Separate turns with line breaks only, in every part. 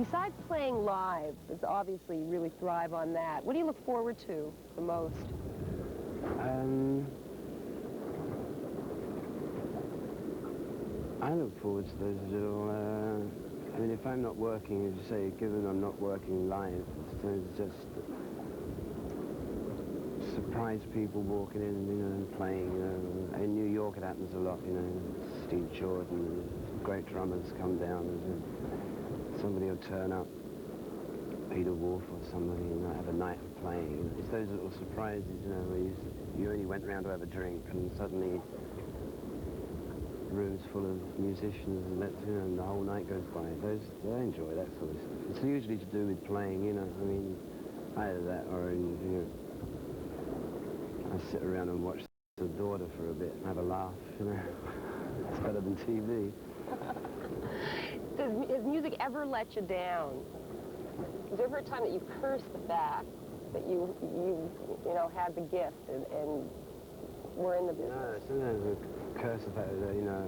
Besides playing live, it's obviously you really thrive on that. What do you look forward to the most?
I look forward to those little, I mean, if I'm not working, as you say, given I'm not working live, it's just surprise people walking in, you know, and playing, you know. In New York it happens a lot, you know, Steve Jordan, great drummers come down, and somebody will turn up, Peter Wolf or somebody, and have a night of playing. It's those little surprises, you know, where you only went round to have a drink, and suddenly rooms full of musicians, and that's, you know, and the whole night goes by. I enjoy that sort of stuff. It's usually to do with playing, you know. I mean, either that or, you know, I sit around and watch the daughter for a bit and have a laugh, you know. It's better than TV.
Has music ever let you down? Is there ever a time that you cursed the fact that you know, had the gift and were in the business?
No, sometimes I curse the fact that, you know,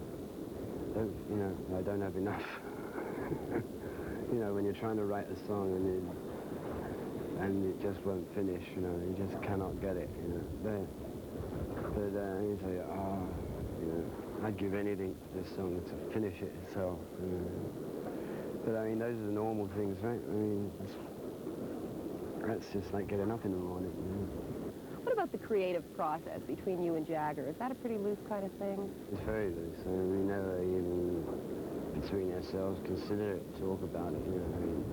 I don't have enough. You know, when you're trying to write a song and it just won't finish, you know, you just cannot get it, you know. But you say, oh, you know, I'd give anything for this song to finish it itself. You know. But I mean, those are the normal things, right? I mean, that's just like getting up in the morning. You know.
What about the creative process between you and Jagger? Is that a pretty loose kind of thing?
It's very loose. I mean, we never even, between ourselves, consider it, talk about it, you know. I mean,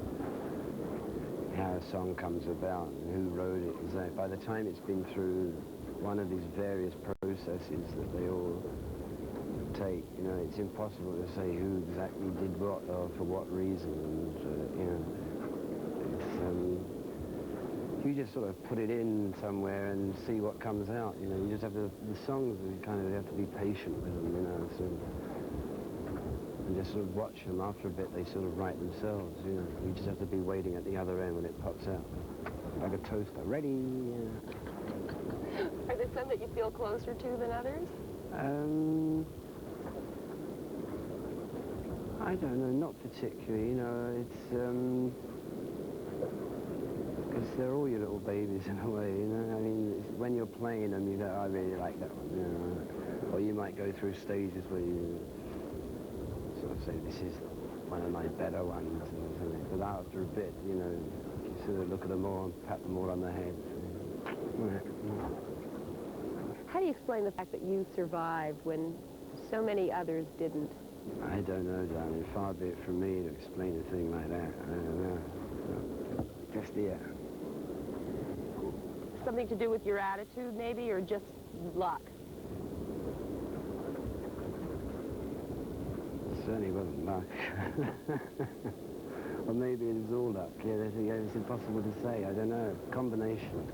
how a song comes about and who wrote it. Exactly. By the time it's been through one of these various processes that they all take, you know, it's impossible to say who exactly did what or for what reason. And, you know, it's, you just sort of put it in somewhere and see what comes out. You know, you just have to, the songs, you kind of have to be patient with them, you know, sort of, and just sort of watch them. After a bit, they sort of write themselves, you know. You just have to be waiting at the other end when it pops out. Like a toaster, ready.
Are there some that you feel closer to than others?
I don't know, not particularly, you know, it's, because they're all your little babies in a way, you know. I mean, when you're playing them, you go, I really like that one, you know. Or you might go through stages where you sort of say, this is one of my better ones, and something. But after a bit, you know, you sort of look at them all and pat them all on the head.
How do you explain the fact that you survived when so many others didn't?
I don't know, darling. Far be it from me to explain a thing like that. I don't know. Just yeah.
Something to do with your attitude, maybe, or just luck?
It certainly wasn't luck. Or maybe it was all luck. Yeah, it's impossible to say. I don't know. Combination.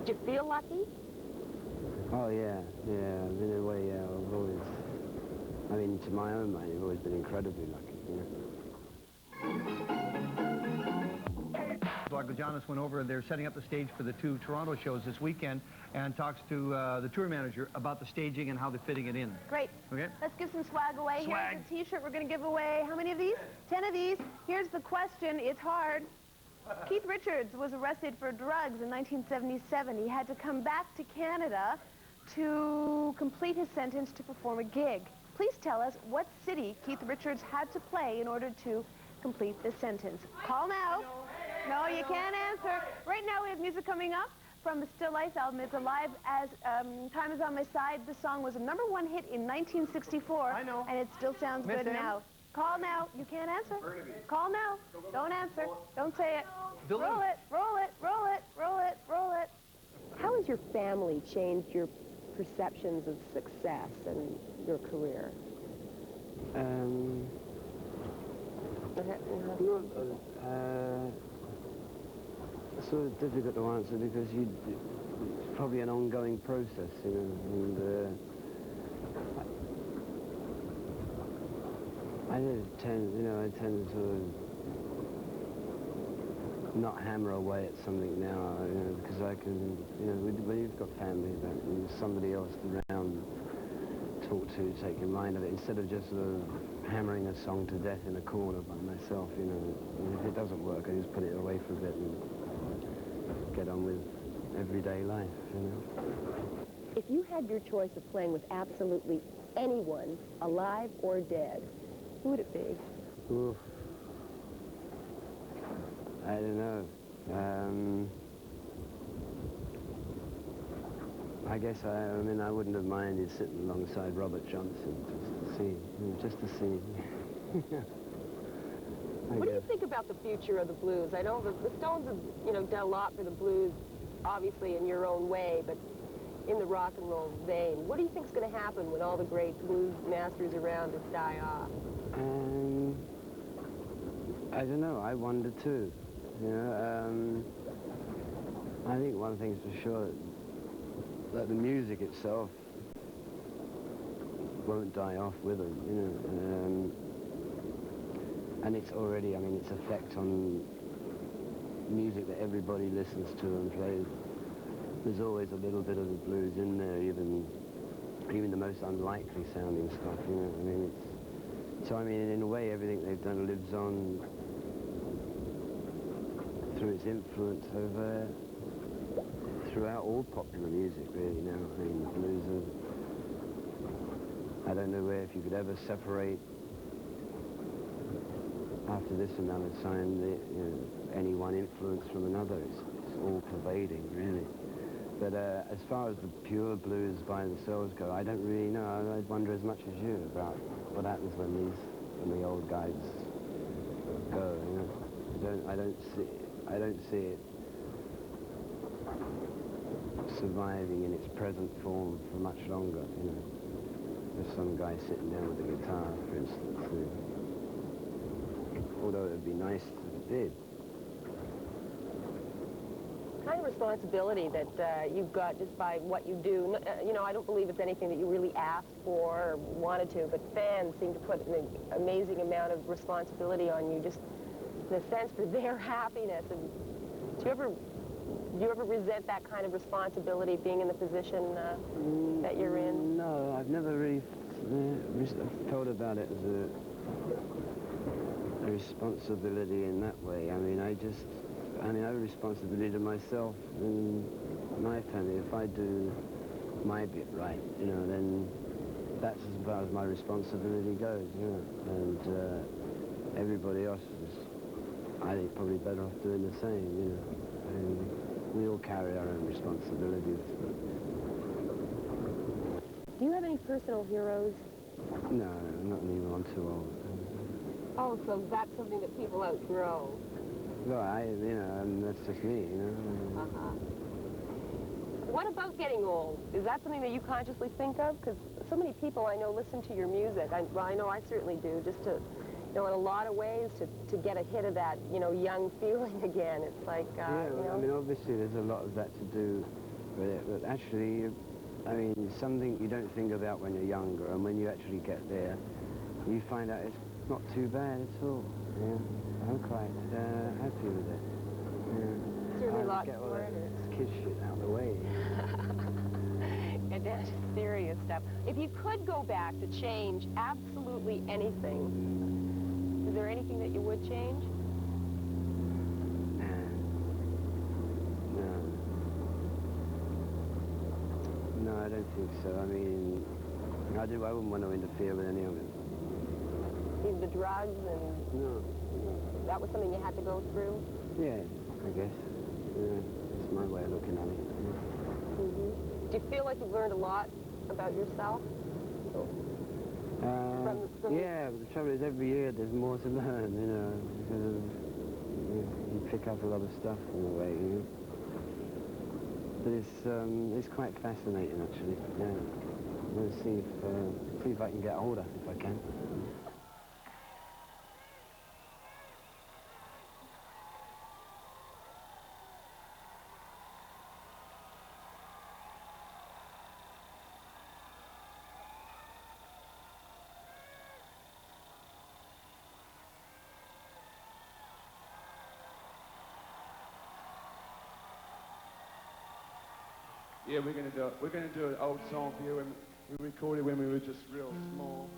Did you feel lucky?
Oh, yeah. Yeah, in a way, yeah. I've always, I mean, to my own mind, I've always been incredibly lucky, you know.
Jonas went over, and they're setting up the stage for the 2 Toronto shows this weekend, and talks to the tour manager about the staging and how they're fitting it in.
Great.
Okay.
Let's give some swag away.
Swag.
Here's a T-shirt we're going to give away. How many of these? 10 of these. Here's the question. It's hard. Keith Richards was arrested for drugs in 1977. He had to come back to Canada to complete his sentence to perform a gig. Please tell us what city Keith Richards had to play in order to complete this sentence. Call now. No, you can't answer. Right now we have music coming up from the Still Life album. It's Alive as Time Is On My Side. The song was a #1 hit in 1964.
I know.
And it still sounds
Miss
good
him?
now. Call now. You can't answer. Call now. Don't answer. Don't say it.
Billy.
Roll it. Roll it. Roll it. Roll it. Roll it.
How has your family changed your perceptions of success and your career?
It's sort of difficult to answer because it's probably an ongoing process, you know, and I tend to sort of not hammer away at something now, you know, because I can, you know, when you've got family, there's somebody else around to talk to, take your mind of it, instead of just sort of hammering a song to death in a corner by myself, you know. And if it doesn't work, I just put it away for a bit and get on with everyday life, you know.
If you had your choice of playing with absolutely anyone, alive or dead, who would it be?
Oof. I don't know. I guess I mean, I wouldn't have minded sitting alongside Robert Johnson just to see.
What do you think about the future of the blues? I know the Stones have, you know, done a lot for the blues, obviously in your own way, but in the rock and roll vein. What do you think is going to happen when all the great blues masters around us die off?
I don't know. I wonder too. You know, I think one thing's for sure, that the music itself won't die off with them, you know. And it's already, I mean, its effect on music that everybody listens to and plays. There's always a little bit of the blues in there, even the most unlikely sounding stuff, you know. I mean, so I mean, in a way, everything they've done lives on through its influence over throughout all popular music, really, now. I mean, blues are, I don't know if you could ever separate, after this amount of time, any one influence from another. It's all pervading, really. But as far as the pure blues by themselves go, I don't really know. I wonder as much as you about what happens when the old guys go, you know. I don't see it surviving in its present form for much longer, you know. There's some guy sitting down with a guitar, for instance, although it would be nice if it did.
Kind of responsibility that you've got just by what you do. You know, I don't believe it's anything that you really asked for or wanted to, but fans seem to put an amazing amount of responsibility on you, just in a sense for their happiness. And do you ever resent that kind of responsibility, being in the position that you're in?
No, I've never really thought about it as a responsibility in that way. I mean, I have a responsibility to myself and my family. If I do my bit right, you know, then that's as far as my responsibility goes, you know. And everybody else is, I think, probably better off doing the same, you know. And we all carry our own responsibilities.
Do you have any personal heroes?
No, not anymore. I'm too old.
Oh, so that's something that people outgrow.
Well, you know, that's just me, you know.
What about getting old? Is that something that you consciously think of? Because so many people I know listen to your music. I know I certainly do, just to, you know, in a lot of ways to get a hit of that, you know, young feeling again. It's like,
yeah,
you know.
I mean, obviously there's a lot of that to do with it, but actually, I mean, something you don't think about when you're younger, and when you actually get there, you find out it's not too bad at all. Yeah. I'm quite happy with it. Yeah.
Certainly a lot
get all
smarter.
that kid shit out of the way.
And that's serious stuff. If you could go back to change absolutely anything, is there anything that you would change?
No, I don't think so. I mean, I wouldn't want to interfere with any of it.
Even the drugs and...
No.
That was something you had to go through?
Yeah, I guess. Yeah, it's my way of looking at it. Yeah.
Do you feel like you've learned a lot about yourself?
Yeah, but the trouble is every year there's more to learn, you know, because you pick up a lot of stuff in a way, you know. But it's quite fascinating, actually. Yeah. Let's see if I can get older, if I can.
Yeah, we're gonna do an old song for you, and We recorded when we were just real small.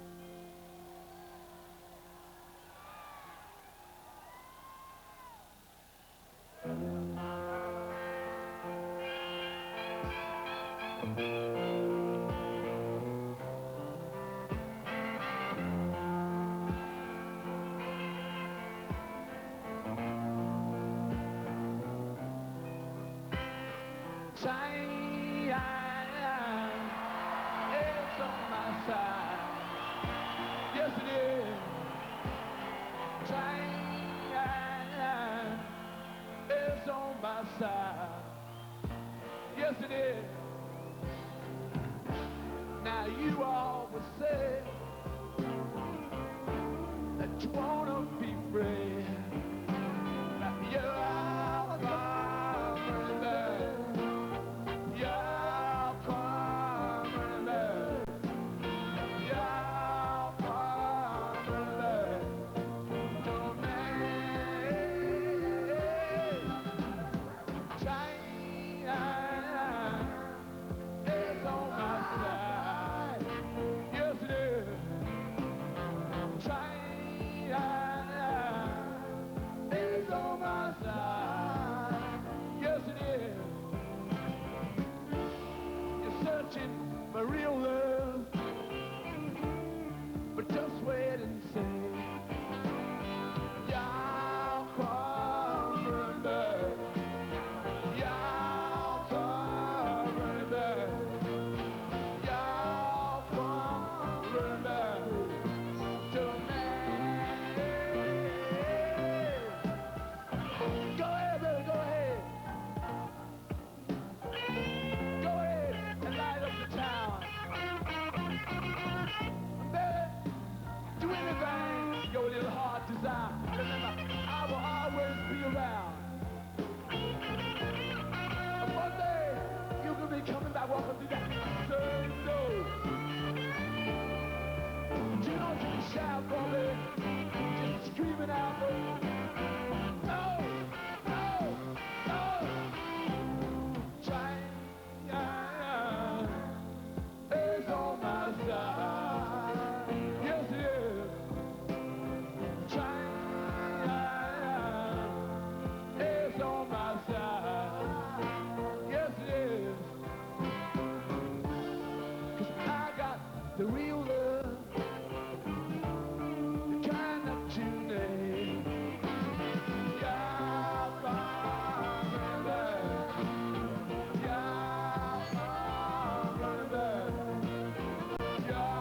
It's on my side. Yes, it is. It's on my side. Yes, it is. Now you always say that you wanna be free. That you're out of there. You're coming there. You're coming there. To me. It's on my side. Yes, it is. It's on my side. Yes, it is. You're searching for real love, but just wait and see. Y'all come running back. Y'all come running back. Y'all come running back to me. Go ahead, baby, go ahead. Go ahead and light up the town. Baby, do anything your little heart desires. Remember, I will always be around. And one day, you could be coming back, walking through that same door. But you don't have to shout for me, just screaming out for me. No, no, no. China is on my side. Yes, it is. China is on my side. Yes, it is. 'Cause I got the real love, the kind that you need. Yeah, running back. Yeah, running back. Yeah,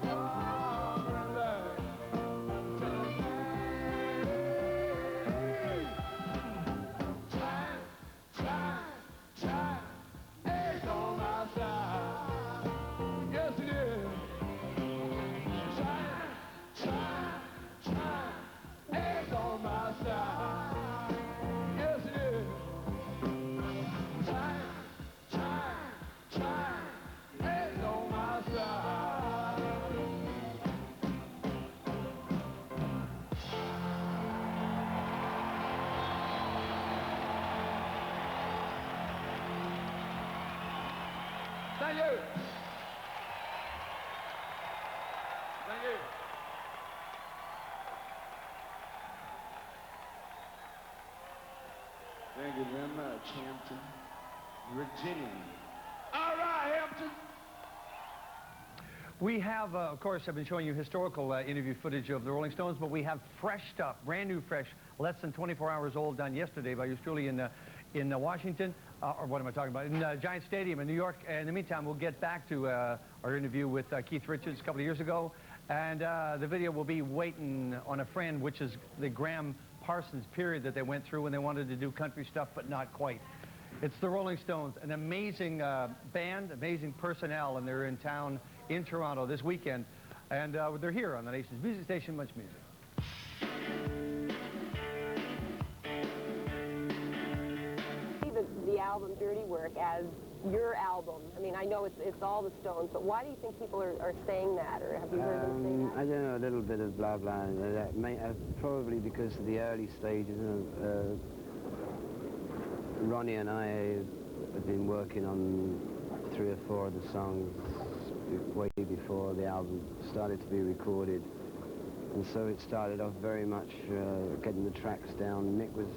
running back to me. Time is on my side. Yes, it is. Time is on my side. Yes, it is. Time is on my side. Thank you. Thank you. Thank you very much, Hampton, Virginia. All right, Hampton.
We have, of course, I've been showing you historical interview footage of the Rolling Stones, but we have fresh stuff, brand new fresh, less than 24 hours old, done yesterday by yours truly in Washington, or what am I talking about, in Giant Stadium in New York. And in the meantime, we'll get back to our interview with Keith Richards a couple of years ago, and the video will be Waiting on a Friend, which is the Graham Parsons period that they went through when they wanted to do country stuff, but not quite. It's the Rolling Stones, an amazing band, amazing personnel, and they're in town in Toronto this weekend, and they're here on the nation's music station, Much Music.
See the album Dirty Work as your album. I mean, I know it's all the Stones, but why do you think people are saying that, or have you heard them say that?
I don't know, a little bit of blah blah. Probably because of the early stages of Ronnie and I have been working on 3 or 4 of the songs way before the album started to be recorded. And so it started off very much getting the tracks down. Mick was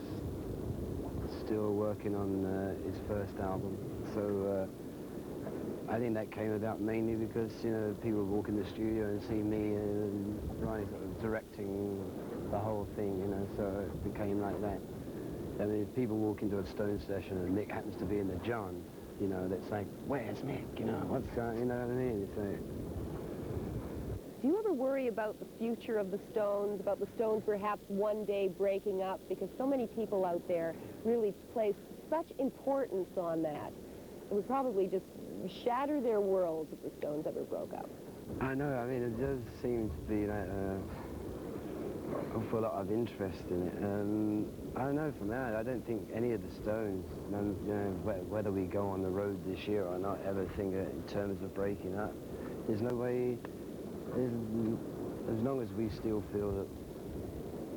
still working on his first album. So I think that came about mainly because, you know, people would walk in the studio and see me and Ronnie sort of directing the whole thing, you know, so it became like that. I mean, if people walk into a Stone session and Mick happens to be in the John, you know, that's like, where's Mick, you know, what's going, you know what I mean? So,
do you ever worry about the future of the Stones, about the Stones perhaps one day breaking up? Because so many people out there really place such importance on that. It would probably just shatter their worlds if the Stones ever broke up.
I know, I mean, it does seem to be like an awful lot of interest in it. I don't know, from that, I don't think any of the Stones, you know, whether we go on the road this year or not, ever think in terms of breaking up. There's no way, as long as we still feel that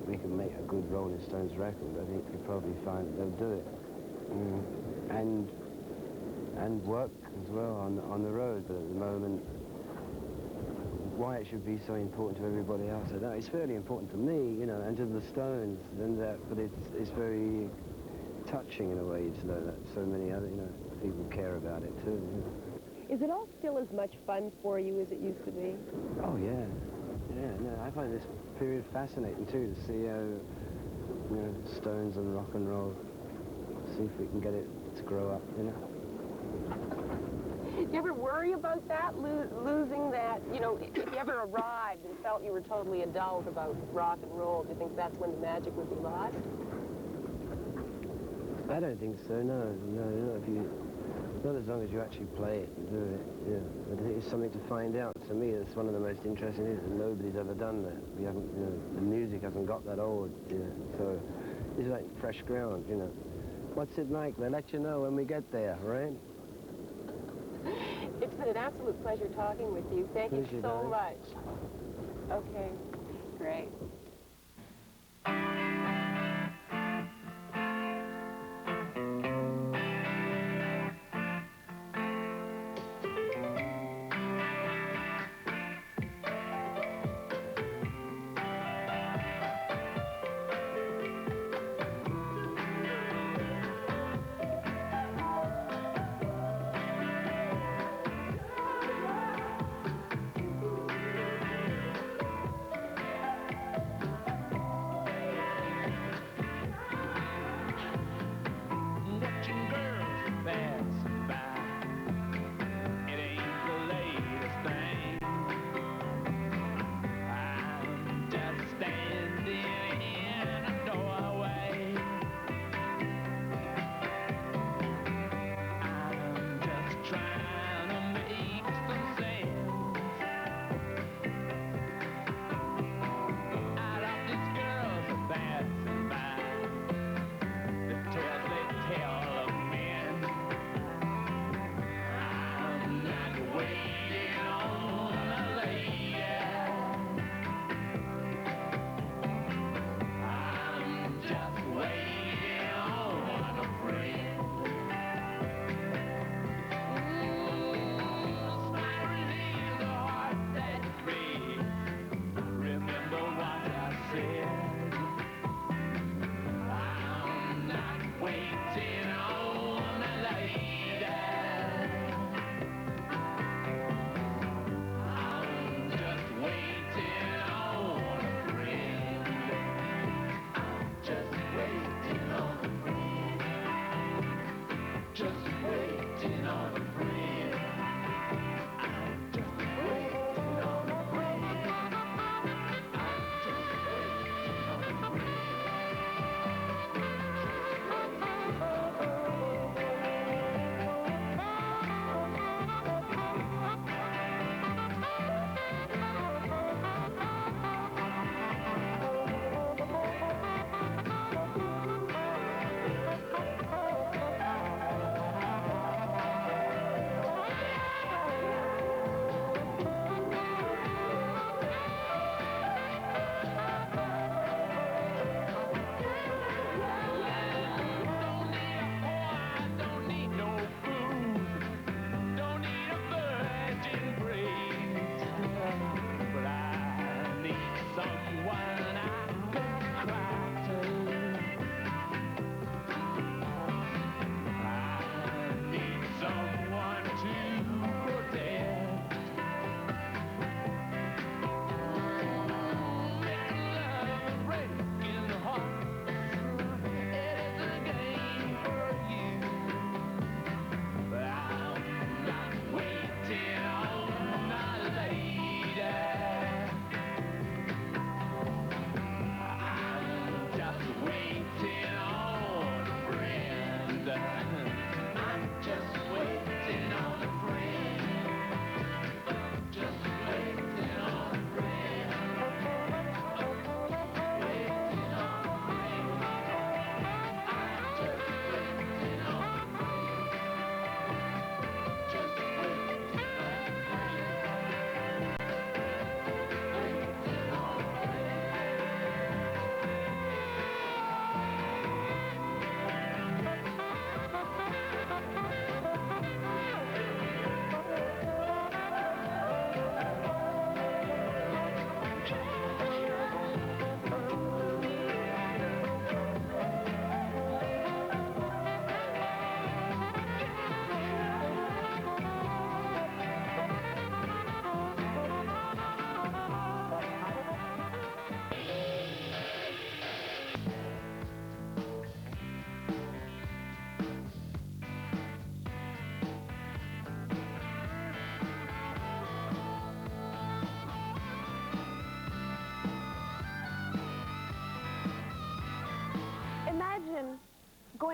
we can make a good Rolling Stones record, I think we'll probably find that they'll do it. And work as well on the road, but at the moment, why it should be so important to everybody else, I don't know. It's fairly important to me, you know, and to the Stones, and but it's very touching in a way to know that so many other, you know, people care about it too. You know.
Is it all still as much fun for you as it used to be?
Oh yeah, no, I find this period fascinating too, to see how, you know, Stones and rock and roll, see if we can get it to grow up, you know.
Do you ever worry about that, losing that, you know, if you ever arrived and felt you were totally adult about rock and roll, do you think that's when the magic would be lost?
I don't think so, no, not as long as you actually play it and do it, yeah. I think it's something to find out. To me, it's one of the most interesting things, and nobody's ever done that. We haven't, you know, the music hasn't got that old, you know, so it's like fresh ground, you know. What's it like? They'll let you know when we get there, right?
It's been an absolute pleasure talking with you. Thank you so much. Okay, great.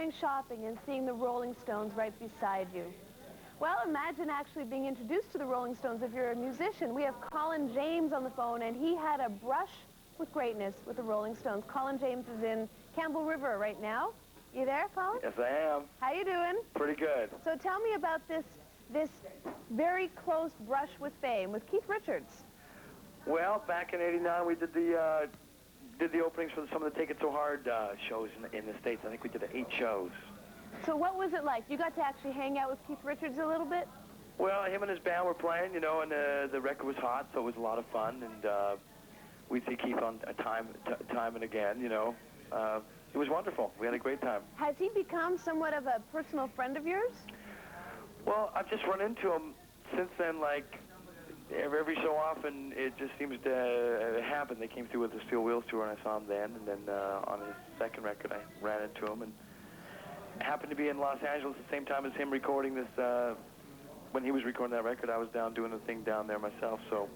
going shopping and seeing the Rolling Stones right beside you. Well, imagine actually being introduced to the Rolling Stones if you're a musician. We have Colin James on the phone, and he had a brush with greatness with the Rolling Stones. Colin James is in Campbell River right now. You there, Colin?
Yes, I am.
How you doing?
Pretty good.
So tell me about this very close brush with fame with Keith Richards.
Well, back in '89, we did the openings for some of the Take It So Hard shows in the States. I think we did 8 shows.
So what was it like? You got to actually hang out with Keith Richards a little bit?
Well, him and his band were playing, you know, and the record was hot, so it was a lot of fun. And we'd see Keith on time and again, you know. It was wonderful. We had a great time.
Has he become somewhat of a personal friend of yours?
Well, I've just run into him since then, like, every so often it just seems to happen. They came through with the Steel Wheels tour, and I saw him then. And then on his second record, I ran into him and happened to be in Los Angeles at the same time as him recording this. When he was recording that record, I was down doing a thing down there myself, so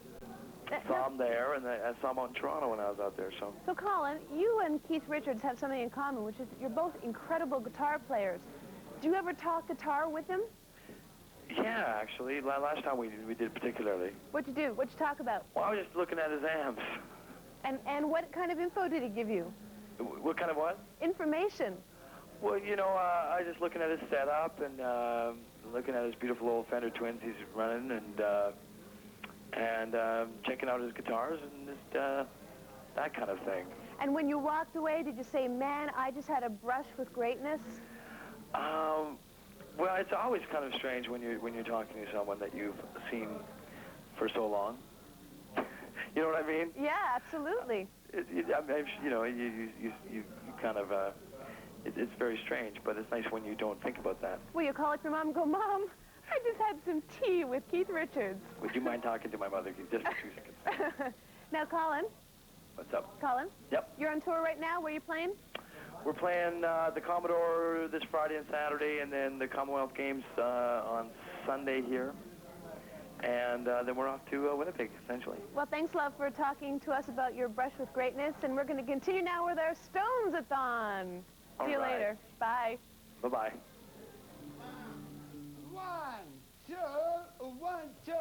saw him there, and I saw him out in Toronto when I was out there. So
Colin, you and Keith Richards have something in common, which is you're both incredible guitar players. Do you ever talk guitar with him?
yeah, actually, last time we did particularly.
What'd you do? What'd you talk about?
Well, I was just looking at his amps.
And what kind of info did he give you?
What kind of what?
Information.
Well, you know, I was just looking at his setup and looking at his beautiful old Fender Twins he's running, and checking out his guitars and just that kind of thing.
And when you walked away, did you say, man, I just had a brush with greatness?
Well, it's always kind of strange when you're talking to someone that you've seen for so long. You know what I mean?
Yeah, absolutely.
You know, you kind of, it's very strange, but it's nice when you don't think about that.
Well, you call up your mom and go, Mom, I just had some tea with Keith Richards.
Would you mind talking to my mother just for 2 seconds?
Now, Colin.
What's up?
Colin?
Yep.
You're on tour right now. Where are you playing?
We're playing the Commodore this Friday and Saturday, and then the Commonwealth Games on Sunday here. And then we're off to Winnipeg, essentially.
Well, thanks, love, for talking to us about your brush with greatness. And we're going to continue now with our Stones-a-thon. See you later. Bye.
Bye-bye.
1, 2, 1, 2.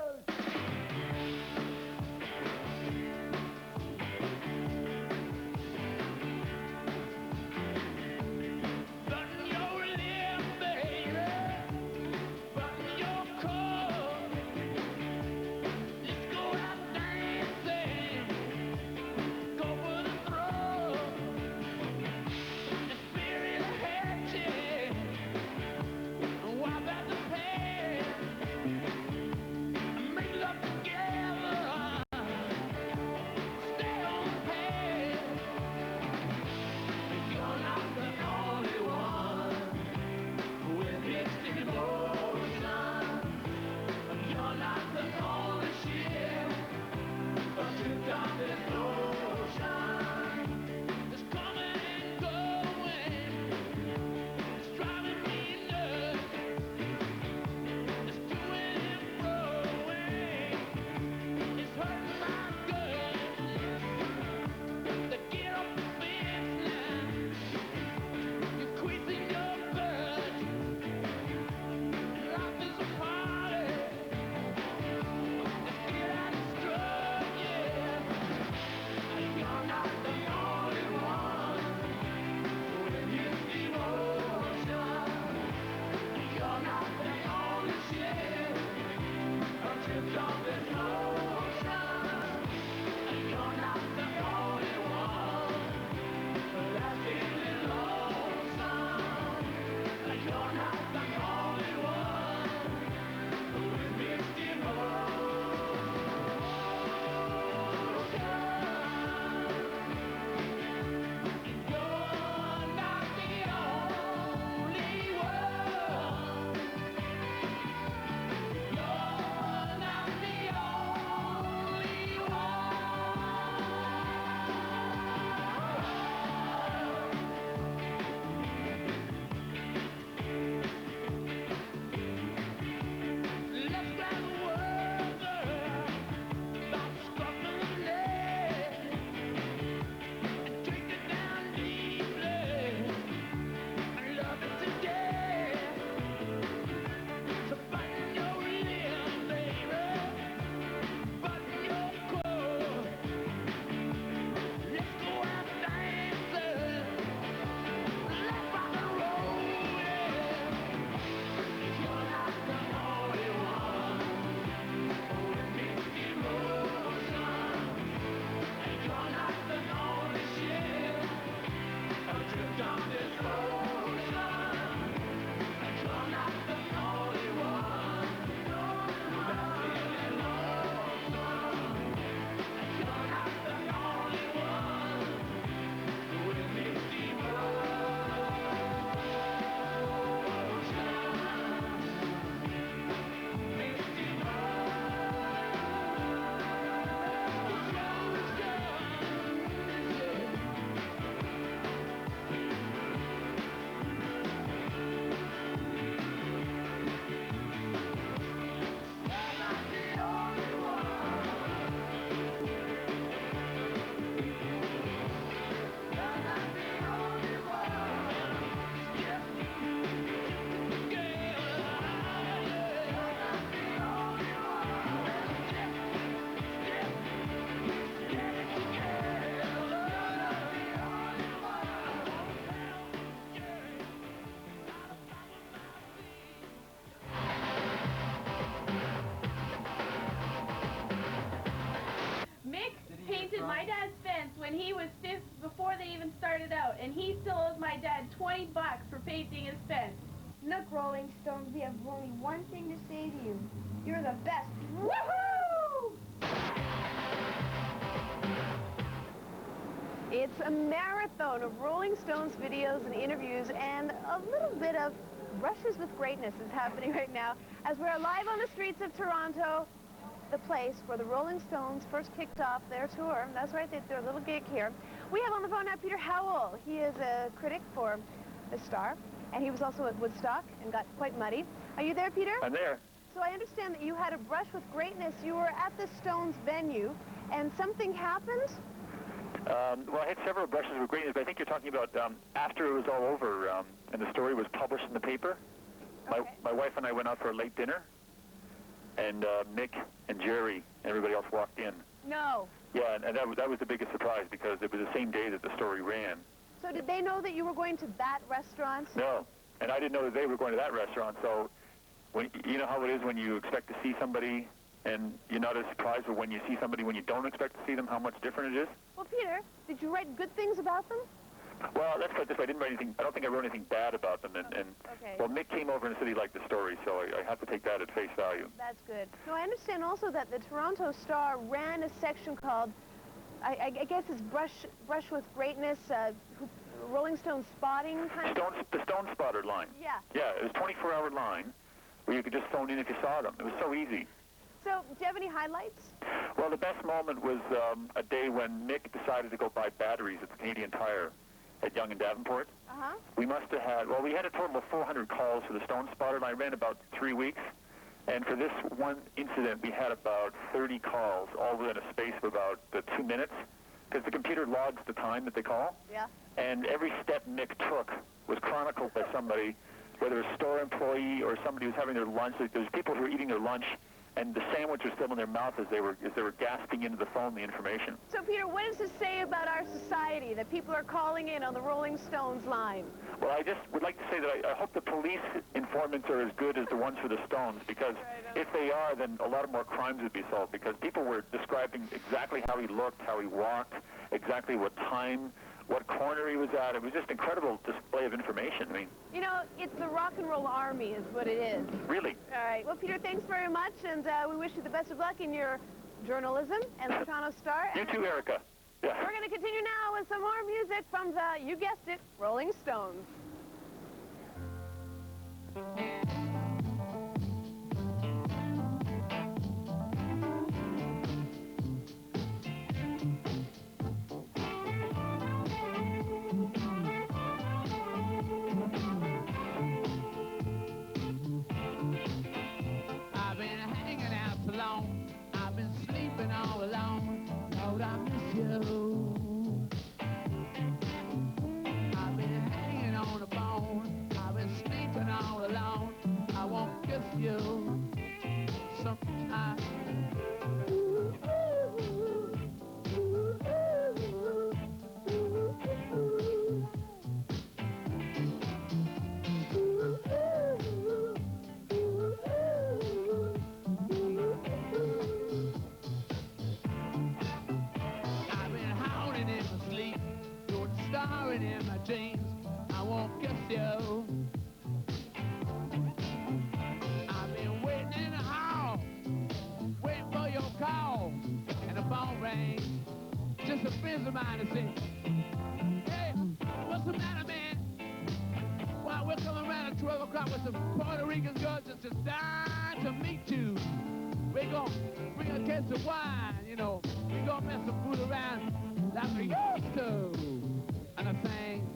when he was before they even started out, and he still owes my dad $20 for painting his fence.
Look, Rolling Stones, we have only one thing to say to you. You're the best.
Woohoo!
It's a marathon of Rolling Stones videos and interviews, and a little bit of brushes with greatness is happening right now as we're live on the streets of Toronto, the place where the Rolling Stones first kicked off their tour. That's right, their little gig here. We have on the phone now Peter Howell. He is a critic for The Star, and he was also at Woodstock and got quite muddy. Are you there, Peter?
I'm there.
So I understand that you had a brush with greatness. You were at the Stones venue, and something happened?
Well, I had several brushes with greatness, but I think you're talking about after it was all over and the story was published in the paper.
Okay.
My wife and I went out for a late dinner, and Mick and Jerry and everybody else walked in.
No.
Yeah, and that was the biggest surprise because it was the same day that the story ran.
So did they know that you were going to that restaurant?
No, and I didn't know that they were going to that restaurant, so you know how it is when you expect to see somebody and you're not as surprised, but when you see somebody when you don't expect to see them, how much different it is?
Well, Peter, did you write good things about them?
Well, let's put it this way. I didn't write anything. I don't think I wrote anything bad about them. And
Okay.
Well, Mick came over and said he liked the story, so I have to take that at face value.
That's good. No, I understand also that the Toronto Star ran a section called, I guess it's Brush with Greatness, Rolling Stone spotting kind of.
The Stone Spotter line.
Yeah.
Yeah, it was a 24-hour line where you could just phone in if you saw them. It was so easy.
So, do you have any highlights?
Well, the best moment was a day when Mick decided to go buy batteries at the Canadian Tire at Yonge and Davenport.
Uh-huh.
We must have had, well, we had a total of 400 calls for the Stone Spotter, and I ran about 3 weeks. And for this one incident, we had about 30 calls, all within a space of about 2 minutes, because the computer logs the time that they call.
Yeah.
And every step Mick took was chronicled by somebody, whether a store employee or somebody who was having their lunch. There was people who were eating their lunch, and the sandwich was still in their mouth as they were gasping into the phone the information.
So, Peter, what does this say about our society, that people are calling in on the Rolling Stones line?
Well, I just would like to say that I hope the police informants are as good as the ones for the Stones, because if they are, then a lot of more crimes would be solved, because people were describing exactly how he looked, how he walked, exactly what time, what corner he was at. It was just incredible display of information. I mean,
You know, it's the rock and roll army is what it is.
really.
All right. Well, Peter, thanks very much, and we wish you the best of luck in your journalism and the Toronto Star.
You too, Erica. Yeah.
We're going to continue now with some more music from the, you guessed it, Rolling Stones.
I've been hanging out so long. I've been sleeping all alone. Lord, I miss you. I've been hanging on the phone. I've been sleeping all alone. I won't kiss you. Sometimes. I've been howling in my sleep. You're starring in my dreams. I won't kiss you. I've been waiting in the hall, waiting for your call, and the phone rang. Just a friend of mine to say, hey, what's the matter, man? Well, we're coming around at 12 o'clock with some Puerto Rican girls just dying to meet you. We're gonna bring a case of wine, you know. We're gonna mess some food around like we used to. And I sang.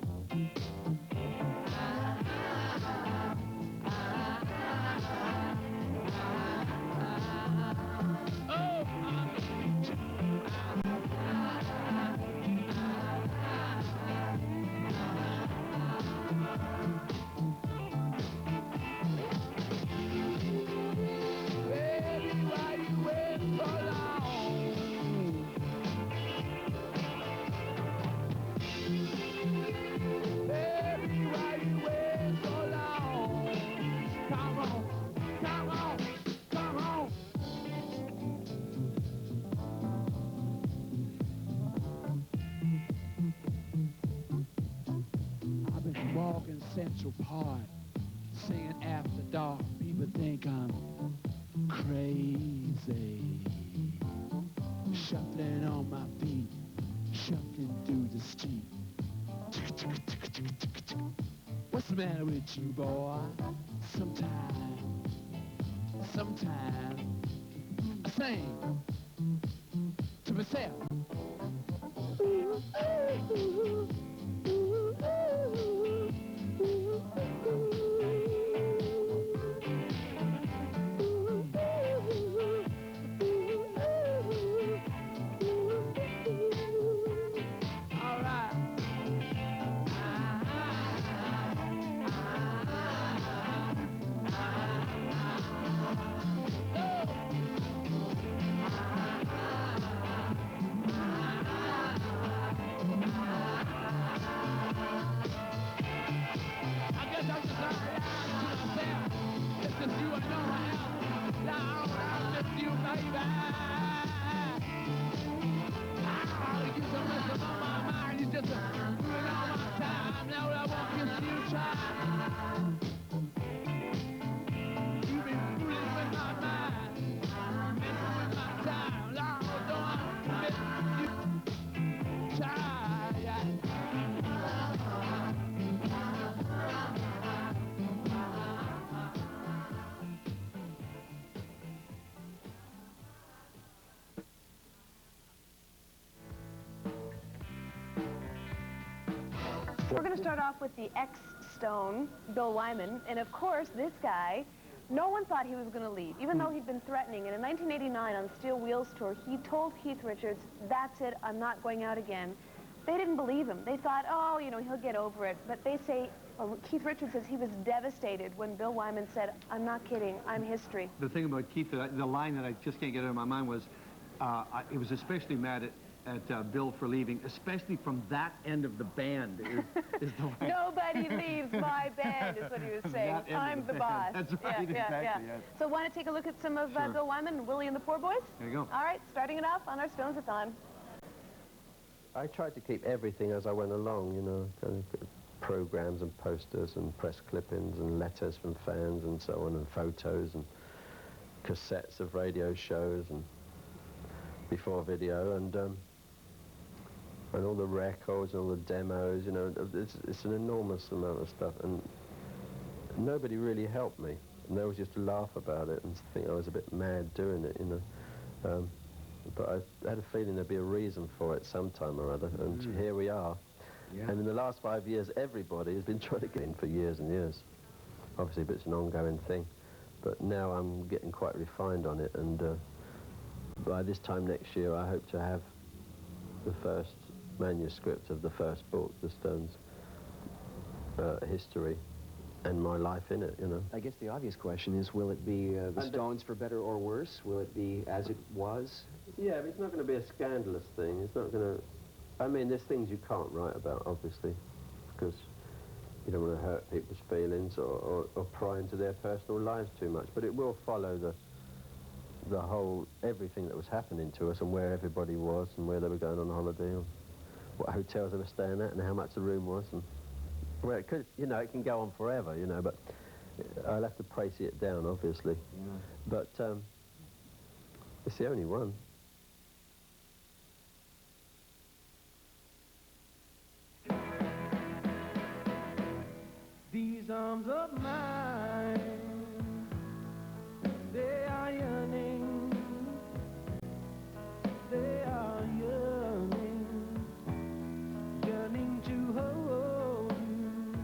Baby, why you waiting so long? Central Park, singing after dark. People think I'm crazy. Shuffling on my feet, shuffling through the street. What's the matter with you, boy? Sometimes I sing to myself.
We're going to start off with the ex-Stone, Bill Wyman, and of course this guy, no one thought he was going to leave, even though he'd been threatening. And in 1989 on the Steel Wheels tour, he told Keith Richards, "That's it, I'm not going out again." They didn't believe him. They thought, oh, you know, he'll get over it. But they say, Keith Richards says he was devastated when Bill Wyman said, "I'm not kidding, I'm history."
The thing about Keith, the line that I just can't get out of my mind was, he was especially mad at Bill for leaving, especially from that end of the band. Is the line.
Nobody leaves my band, is what he was saying. I'm the boss.
That's right, exactly. Yes.
So want to take a look at some of Bill Wyman and Willie and the Poor Boys?
There you go.
All right, starting it off on our Stones-a-thon.
I tried to keep everything as I went along, you know, kind of programs and posters and press clippings and letters from fans and so on, and photos and cassettes of radio shows and before video, and all the records and all the demos, you know. It's an enormous amount of stuff, and nobody really helped me, and they always used to laugh about it and think I was a bit mad doing it, you know. But I had a feeling there'd be a reason for it sometime or other, and here we are. Yeah. And in the last 5 years, everybody has been trying to get in for years and years. Obviously, but it's an ongoing thing. But now I'm getting quite refined on it, and by this time next year, I hope to have the first manuscript of the first book, The Stones' history, and my life in it, you know.
I guess the obvious question is, will it be the Stones for better or worse? Will it be as it was?
Yeah, but it's not going to be a scandalous thing. It's not going to... I mean, there's things you can't write about, obviously, because you don't want to hurt people's feelings or pry into their personal lives too much. But it will follow the whole, everything that was happening to us and where everybody was and where they were going on holiday and what hotels they were staying at and how much the room was. And, well, it could, you know, it can go on forever, you know, but I'll have to praise it down, obviously. Yeah. But it's the only one.
These arms of mine, they are yearning, they are yearning, yearning to hold you.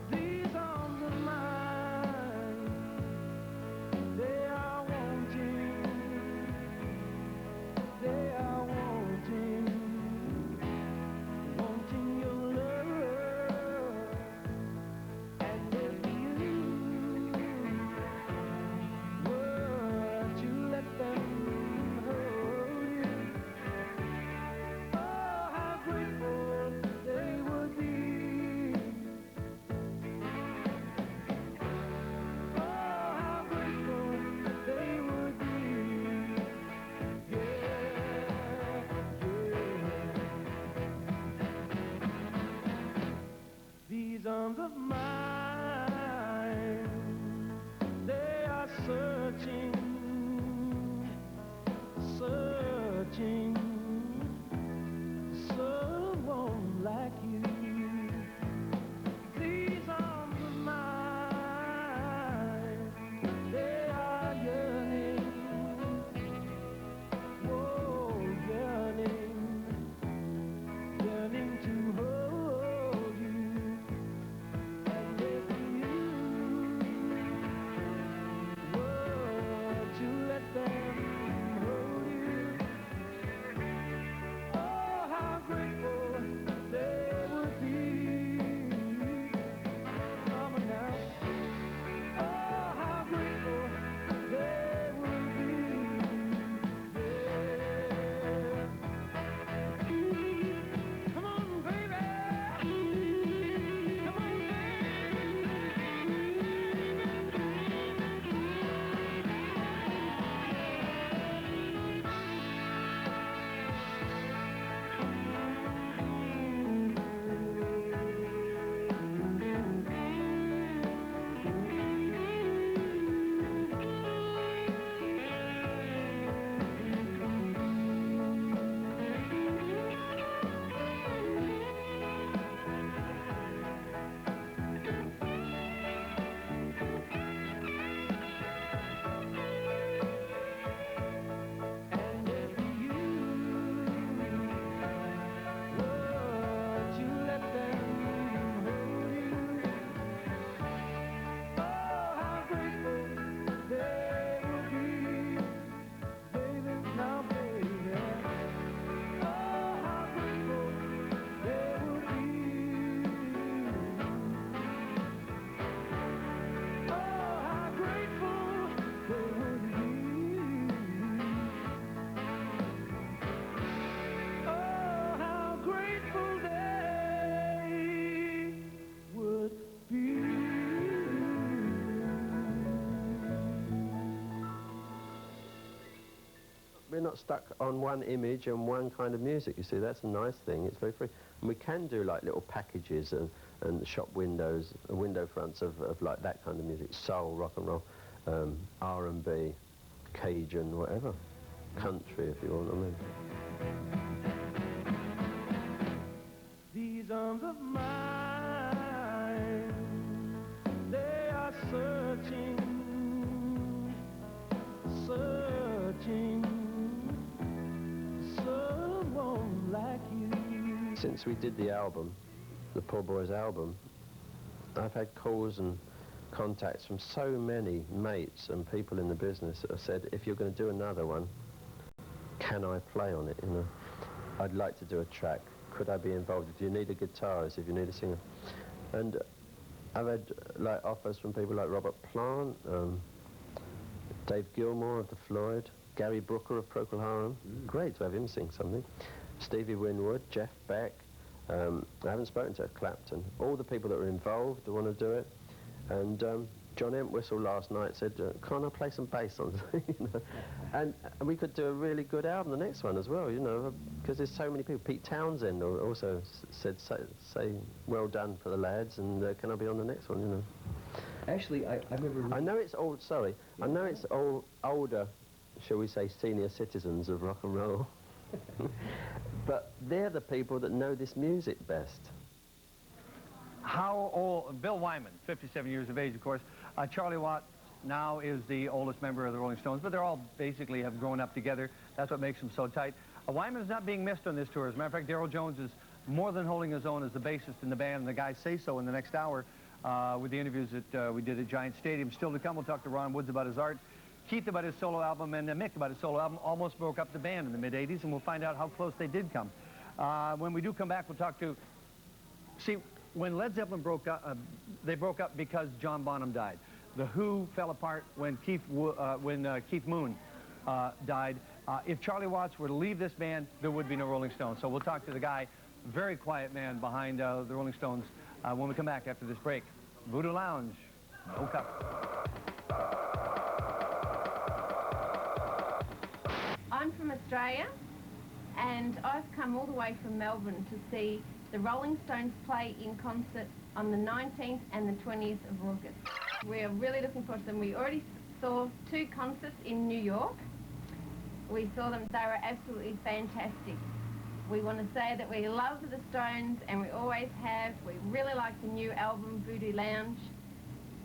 These arms of mine, they are wanting
we're not stuck on one image and one kind of music, you see. That's a nice thing. It's very free. And we can do like little packages and shop windows, window fronts of like that kind of music, soul, rock and roll, R&B, Cajun, whatever. Country, if you want, I mean.
These arms of mine, they are searching, searching for someone like you.
Since we did the album, the Poor Boys album, I've had calls and contacts from so many mates and people in the business that have said, if you're going to do another one, can I play on it, you know? I'd like to do a track. Could I be involved? If you need a guitarist, if you need a singer. And I've had like offers from people like Robert Plant, Dave Gilmour of the Floyd, Gary Brooker of Procol Harum. Great to have him sing something. Stevie Winwood, Jeff Beck. I haven't spoken to Clapton. All the people that are involved that want to do it. And John Entwistle last night said, can't I play some bass on it? You know? And we could do a really good album, the next one as well, you know, because there's so many people. Pete Townsend also said, say well done for the lads, and can I be on the next one, you know?
Actually, I remember...
I know it's old, sorry, I know it's all older, shall we say, senior citizens of rock and roll, but they're the people that know this music best.
How old? Bill Wyman, 57 years of age, of course. Charlie Watts now is the oldest member of the Rolling Stones, but they're all basically have grown up together. That's what makes them so tight. Wyman is not being missed on this tour. As a matter of fact, Darryl Jones is more than holding his own as the bassist in the band, and the guys say so in the next hour with the interviews that we did at Giant Stadium. Still to come, we'll talk to Ron Woods about his art, Keith about his solo album, and Mick about his solo album. Almost broke up the band in the mid-'80s, and we'll find out how close they did come. When we do come back, we'll talk to... See, when Led Zeppelin broke up, they broke up because John Bonham died. The Who fell apart when Keith Moon died. If Charlie Watts were to leave this band, there would be no Rolling Stones. So we'll talk to the guy, very quiet man behind the Rolling Stones, when we come back after this break. Voodoo Lounge, no cup.
I'm from Australia, and I've come all the way from Melbourne to see the Rolling Stones play in concert on the 19th and the 20th of August. We're really looking forward to them. We already saw 2 concerts in New York. We saw them. They were absolutely fantastic. We want to say that we love the Stones, and we always have. We really like the new album, Voodoo Lounge.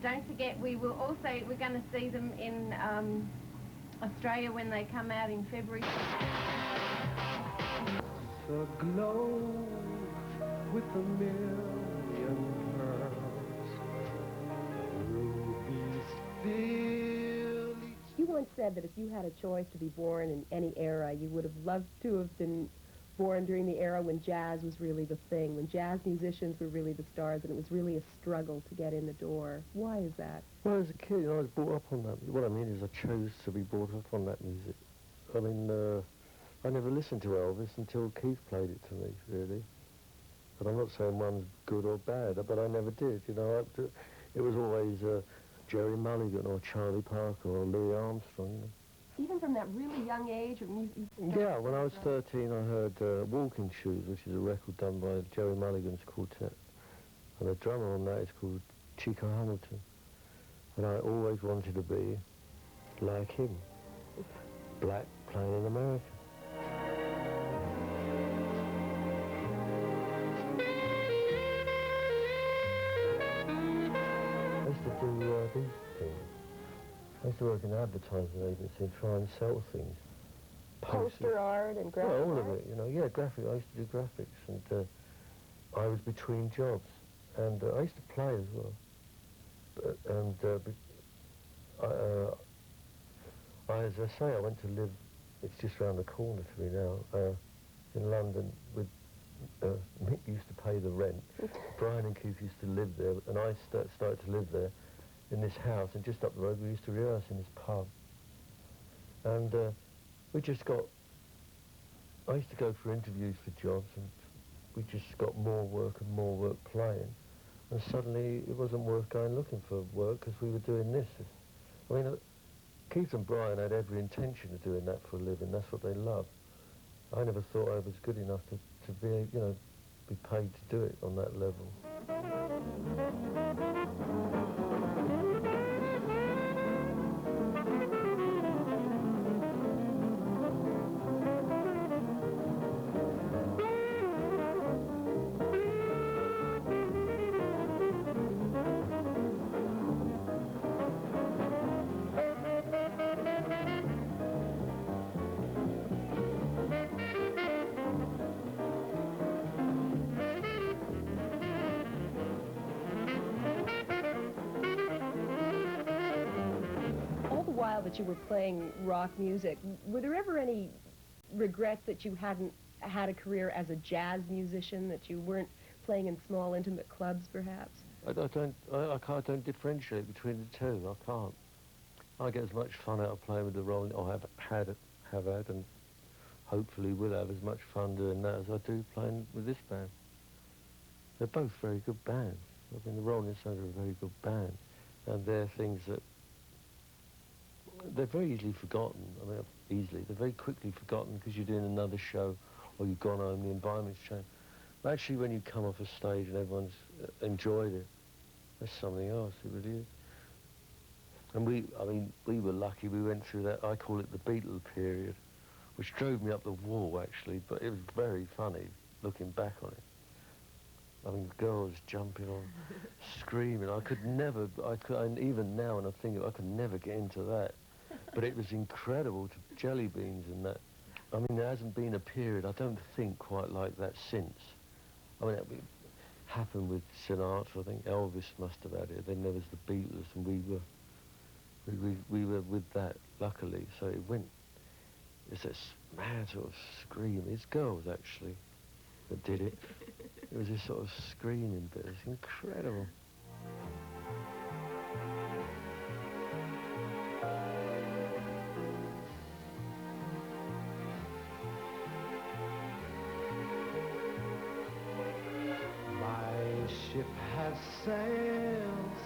Don't forget, we're going to see them in Australia when they come out in February.
The glow with a million pearls, rubies fill each...
You once said that if you had a choice to be born in any era, you would have loved to have been born during the era when jazz was really the thing, when jazz musicians were really the stars, and it was really a struggle to get in the door. Why is that?
Well, as a kid, you know, I was brought up on that. What I mean is I chose to be brought up on that music. I mean, I never listened to Elvis until Keith played it to me, really. But I'm not saying one's good or bad, but I never did, you know. It was always Jerry Mulligan or Charlie Parker or Louis Armstrong, you know.
Even from that really young age?
Yeah, when I was 13, I heard Walking Shoes, which is a record done by Jerry Mulligan's quartet. And the drummer on that is called Chico Hamilton. And I always wanted to be like him. Black, playing in America. I used to do these things. I used to work in an advertising agency and try and sell things.
Poster art and graphic
all
art?
of it, you know. Yeah, graphic. I used to do graphics, and I was between jobs. And I used to play as well. As I say, I went to live, it's just round the corner to me now, in London with, Mick used to pay the rent, Brian and Keith used to live there, and I started to live there in this house, and just up the road we used to rehearse in this pub. And we just got, I used to go for interviews for jobs, and we just got more work and more work playing. And suddenly it wasn't worth going looking for work because we were doing this. I mean, Keith and Brian had every intention of doing that for a living. That's what they loved. I never thought I was good enough to be, you know, be paid to do it on that level.
That you were playing rock music, were there ever any regrets that you hadn't had a career as a jazz musician, that you weren't playing in small, intimate clubs, perhaps?
I don't differentiate between the two. I can't. I get as much fun out of playing with the Rolling, or have had, and hopefully will have as much fun doing that as I do playing with this band. They're both very good bands. I mean, the Rolling Stones are a very good band, and they're things that they're very easily forgotten. I mean, they're very quickly forgotten because you're doing another show or you've gone home, the environment's changed. But actually, when you come off a stage and everyone's enjoyed it, that's something else, it really is. And we were lucky. We went through that, I call it the Beatle period, which drove me up the wall, actually, but it was very funny looking back on it. I mean, girls jumping on, screaming. And even now when I think of it, I could never get into that. But it was incredible to Jelly Beans and that. I mean, there hasn't been a period, I don't think, quite like that since. I mean, it happened with Sinatra, I think Elvis must have had it. Then there was the Beatles, and we were with that, luckily. So it went, it's this mad sort of scream. It's girls, actually, that did it. It was this sort of screaming bit. It's incredible.
My ship has sails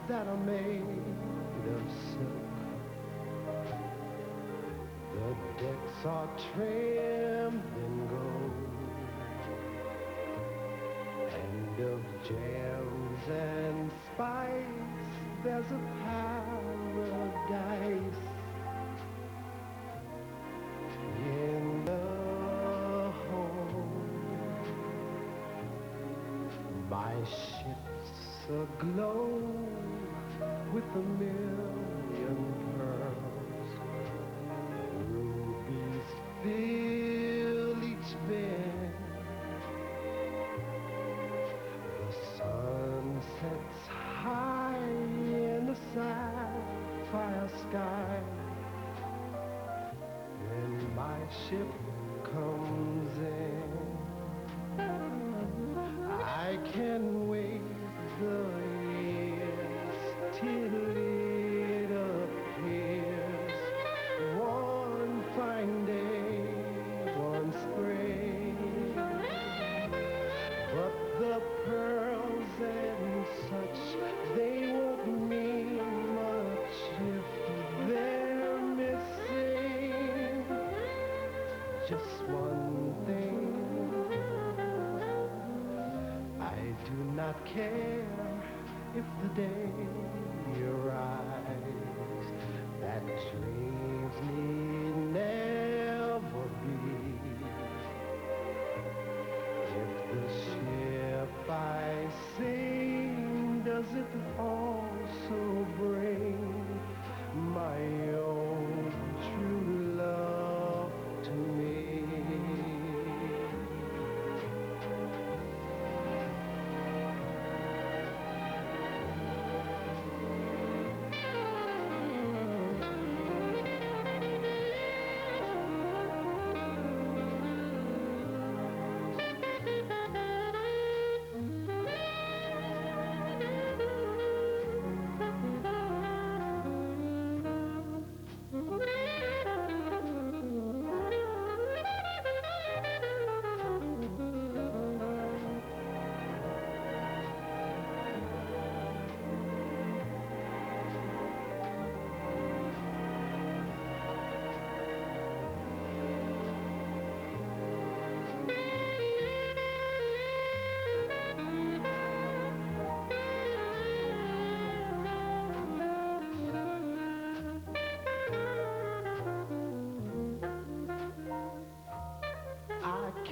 that are made of silk. The decks are trimmed in gold, and of jams and spice there's a paradise in the hold. My ship's aglow with a million pearls. Rubies fill each bed. The sun sets high in the sapphire sky. When my ship comes in, I can wait the years till it appears one fine day, one spring. But the pearls and such, they won't mean much if they're missing just one thing. I do not care if the day arrives that dreams need never be. If the ship I sing, does it also bring my own true love to me?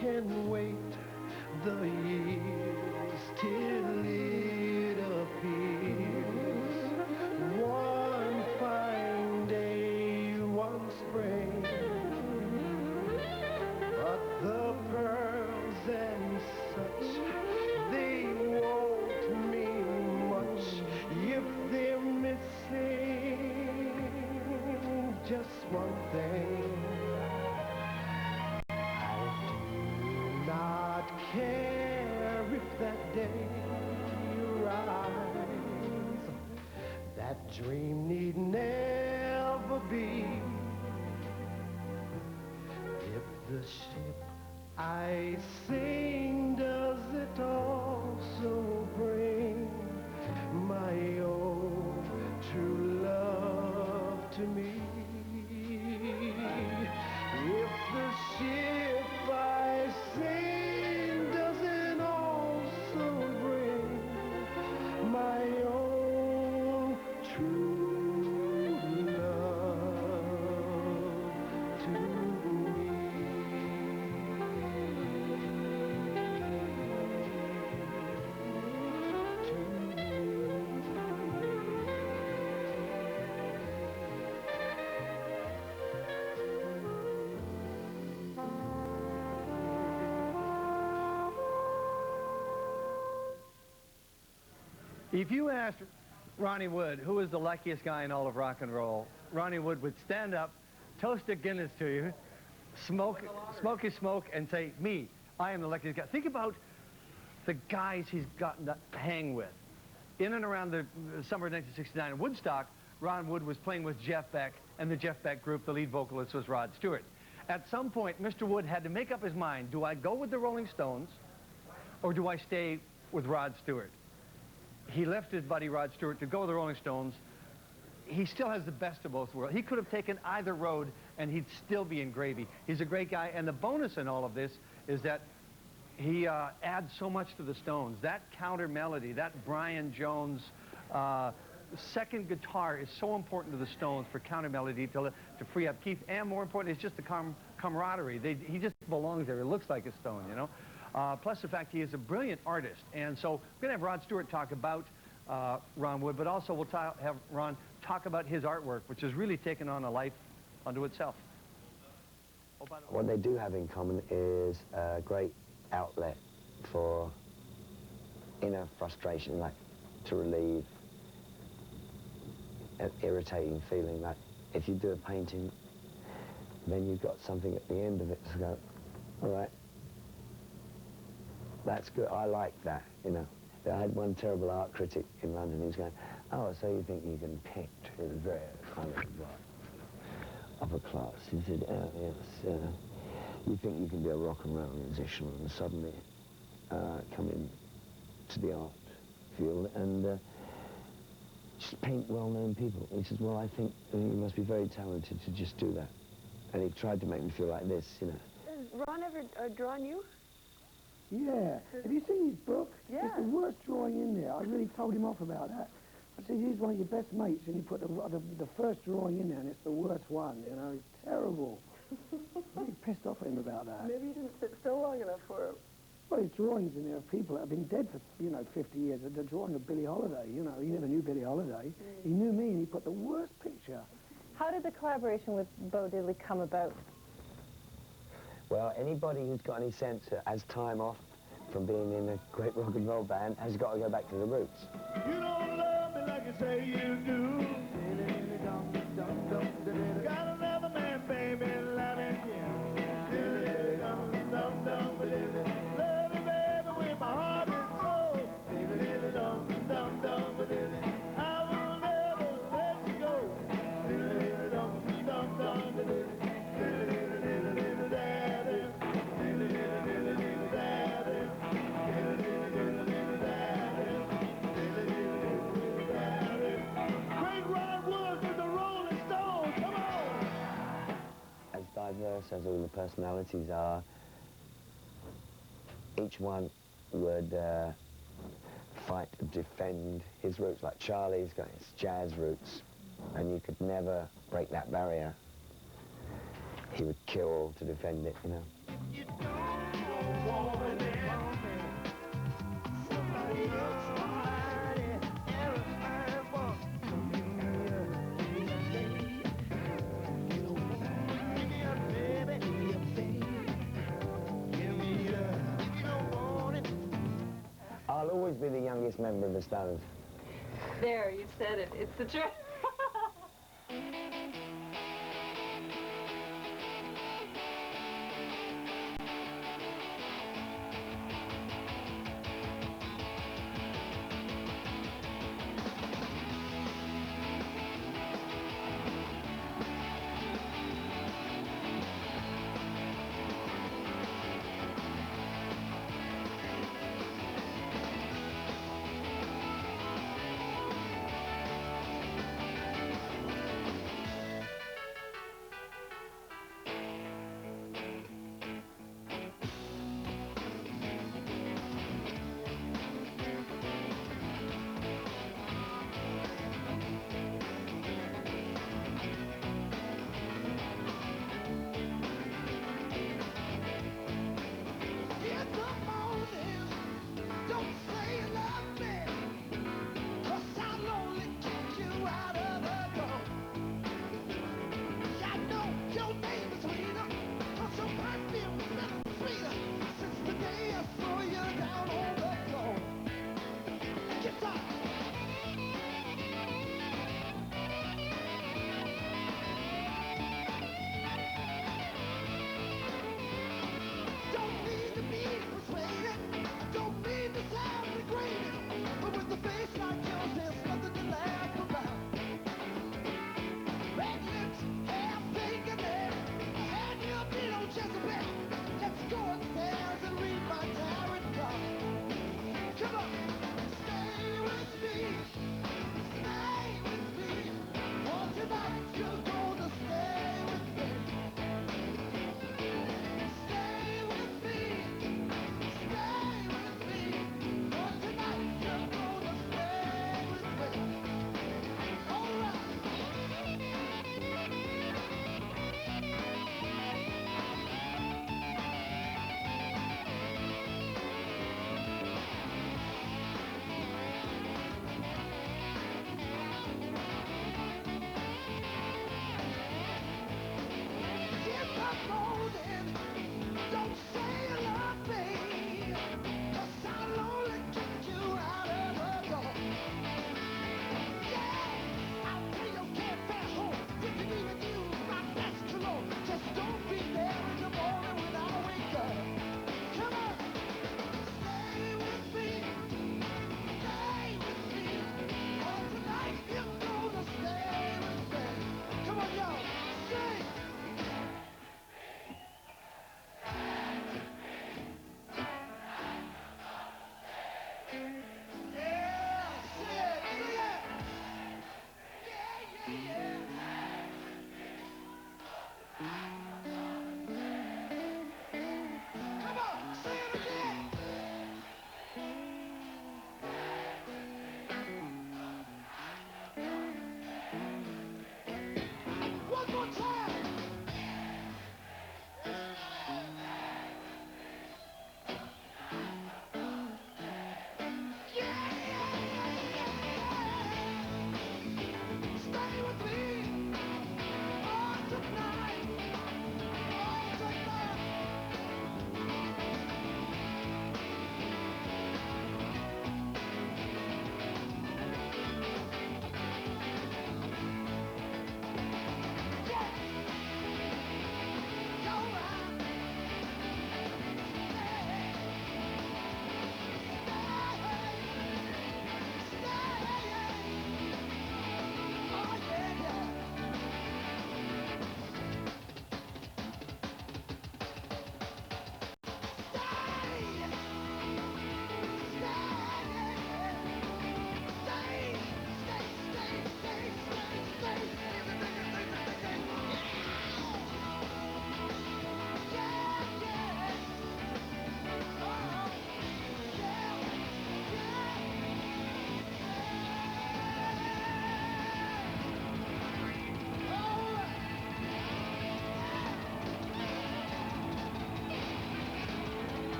can wait the years till it appears. One fine day, one spring, but the pearls and such, they won't mean much if they're missing just one thing. Not care if that day arrives. That dream need never be. If the ship I sing, does it also bring my own true love to me? If the ship I sing doesn't also bring my own true love to me.
If you asked Ronnie Wood who is the luckiest guy in all of rock and roll, Ronnie Wood would stand up, toast a Guinness to you, smoke his smoke, and say, me, I am the luckiest guy. Think about the guys he's gotten to hang with. In and around the summer of 1969 in Woodstock, Ron Wood was playing with Jeff Beck, and the Jeff Beck group, the lead vocalist was Rod Stewart. At some point, Mr. Wood had to make up his mind, do I go with the Rolling Stones, or do I stay with Rod Stewart? He left his buddy Rod Stewart to go with the Rolling Stones. He still has the best of both worlds. He could have taken either road and he'd still be in gravy. He's a great guy, and the bonus in all of this is that he adds so much to the Stones. That counter melody, that Brian Jones second guitar is so important to the Stones for counter melody to free up Keith, and more important, it's just the camaraderie. He just belongs there. He looks like a Stone, you know. Plus the fact he is a brilliant artist. And so we're going to have Rod Stewart talk about Ron Wood, but also we'll have Ron talk about his artwork, which has really taken on a life unto itself. Oh, by the way.
What they do have in common is a great outlet for inner frustration, like to relieve an irritating feeling. Like if you do a painting, then you've got something at the end of it to go, all right, that's good, I like that, you know. I had one terrible art critic in London who's going, oh, so you think you can paint in very kind of upper class. He said, oh, yes, you think you can be a rock and roll musician and suddenly come in to the art field and just paint well-known people. He says, well, I think you must be very talented to just do that. And he tried to make me feel like this, you know.
Has Ron ever drawn you?
Yeah. Have you seen his book?
Yeah.
It's the worst drawing in there. I really told him off about that. I said, he's one of your best mates, and you put the first drawing in there, and it's the worst one, you know. It's terrible. I'm really pissed off at him about that.
Maybe you didn't sit still long enough for him.
Well, his drawings in there of people that have been dead for, 50 years. The drawing of Billie Holiday, you know. He never knew Billie Holiday. He knew me, and he put the worst picture.
How did the collaboration with Bo Diddley come about?
Well, anybody who's got any sense has time off from being in a great rock and roll band has got to go back to the roots.
You don't love me like you say you do. Got another man, baby, loving you. Love you, baby, with my heart and soul. I will never let you go.
Diverse as all the personalities are, each one would fight to defend his roots. Like Charlie's got his jazz roots, and you could never break that barrier. He would kill to defend it, you know.
morning. Somebody else, somebody else might want to give me a baby, give me a if you don't want it.
I'll always be the youngest member of the Stones.
There, you said it. It's the truth.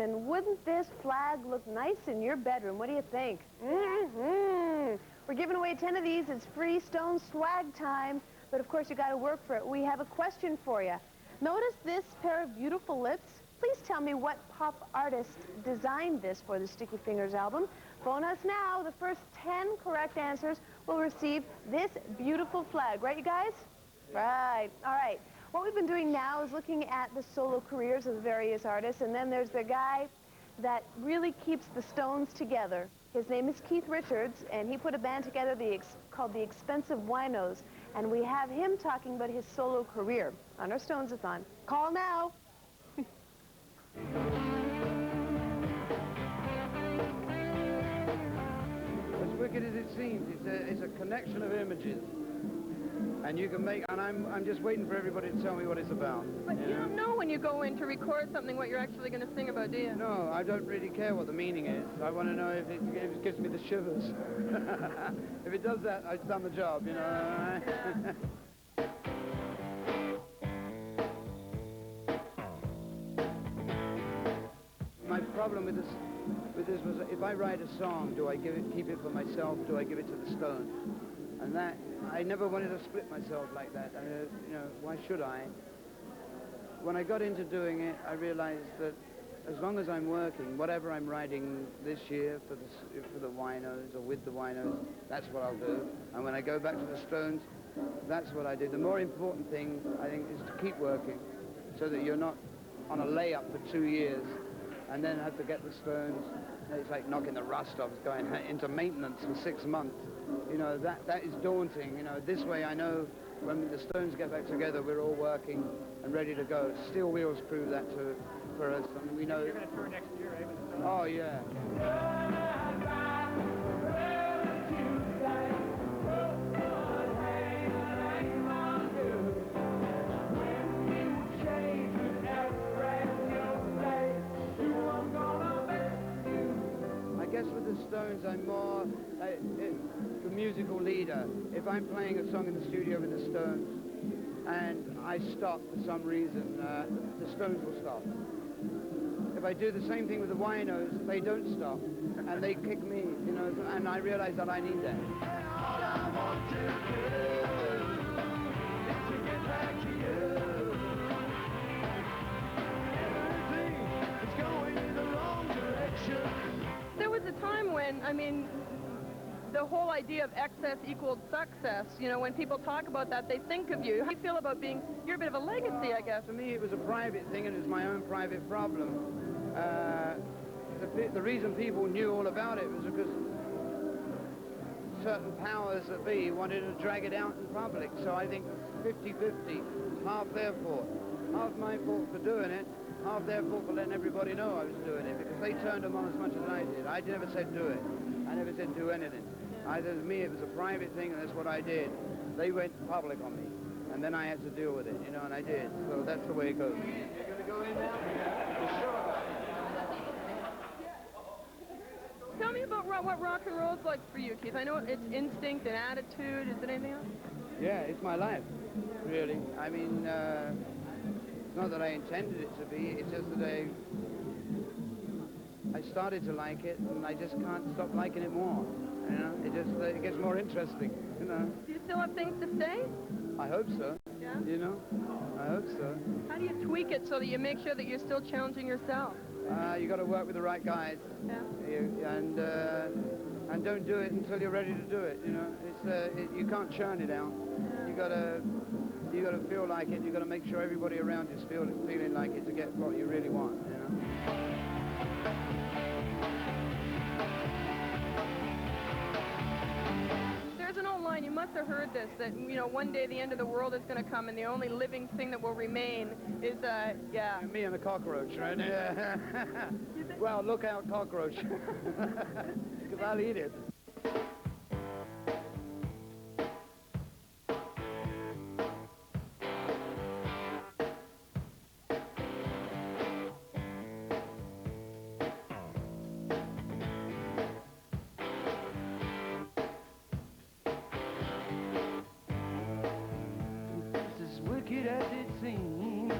and wouldn't this flag look nice in your bedroom? What do you think? Mm-hmm. We're giving away 10 of these. It's free Stone swag time, but of course you got to work for it. We have a question for you. Notice this pair of beautiful lips? Please tell me what pop artist designed this for the Sticky Fingers album. Phone us now. The first 10 correct answers will receive this beautiful flag. Right, you guys? Right. All right. What we've been doing now is looking at the solo careers of the various artists, and then there's the guy that really keeps the Stones together. His name is Keith Richards, and he put a band together called the Expensive Winos, and we have him talking about his solo career on our Stones-a-thon. Call now.
As wicked as it seems, it's a connection of images. And you can make, and I'm just waiting for everybody to tell me what it's about.
But you don't know when you go in to record something what you're actually going to sing about, do you?
No, I don't really care what the meaning is. I want to know if it gives me the shivers. If it does that, I've done the job, you know. My problem with this was, if I write a song, do I keep it for myself? Do I give it to the Stones? And that, I never wanted to split myself like that. You know, why should I? When I got into doing it, I realized that as long as I'm working, whatever I'm writing this year for the Winos or with the Winos, that's what I'll do. And when I go back to the Stones, that's what I do. The more important thing, I think, is to keep working so that you're not on a layup for 2 years and then have to get the Stones. It's like knocking the rust off, going into maintenance for 6 months. You know, that is daunting. You know, this way I know when the Stones get back together, we're all working and ready to go. Steel Wheels prove that for us. I mean, we know.
You're going to tour next year, eh?
Oh, yeah. I guess with the Stones, I'm more the musical leader. If I'm playing a song in the studio with the Stones and I stop for some reason, the Stones will stop. If I do the same thing with the Winos, they don't stop, and they kick me, you know, and I realize that I need that. All I want to do is to get back to you. Everything is going in the wrong direction.
There was a time when, I mean, the whole idea of excess equaled success, you know, when people talk about that, they think of you. How do you feel about you're a bit of a legacy, I guess?
For me, it was a private thing, and it was my own private problem. The reason people knew all about it was because certain powers that be wanted to drag it out in public. So I think 50-50, half their fault. Half my fault for doing it, half their fault for letting everybody know I was doing it, because they turned them on as much as I did. I never said do it. I never said do anything. Either to me, it was a private thing, and that's what I did. They went public on me, and then I had to deal with it, you know, and I did. So that's the way it goes. You're going to go in now? You're sure about it?
Tell me about what rock and roll is like for you, Keith. I know it's instinct and attitude. Is it anything else?
Yeah, it's my life, really. I mean, it's not that I intended it to be. It's just that I started to like it, and I just can't stop liking it more. You know, it gets more interesting. You know.
Do you still have things to say?
I hope so.
Yeah.
You know, I hope so.
How do you tweak it so that you make sure that you're still challenging yourself?
You got to work with the right guys.
Yeah.
And don't do it until you're ready to do it. You know, you can't churn it out. You got to feel like it. You got to make sure everybody around you's feeling like it to get what you really want. You know.
You must have heard this, that, you know, one day the end of the world is going to come and the only living thing that will remain is, yeah.
Me and the cockroach, right? Yeah. Well, look out, cockroach. Because I'll eat it.
As it seems,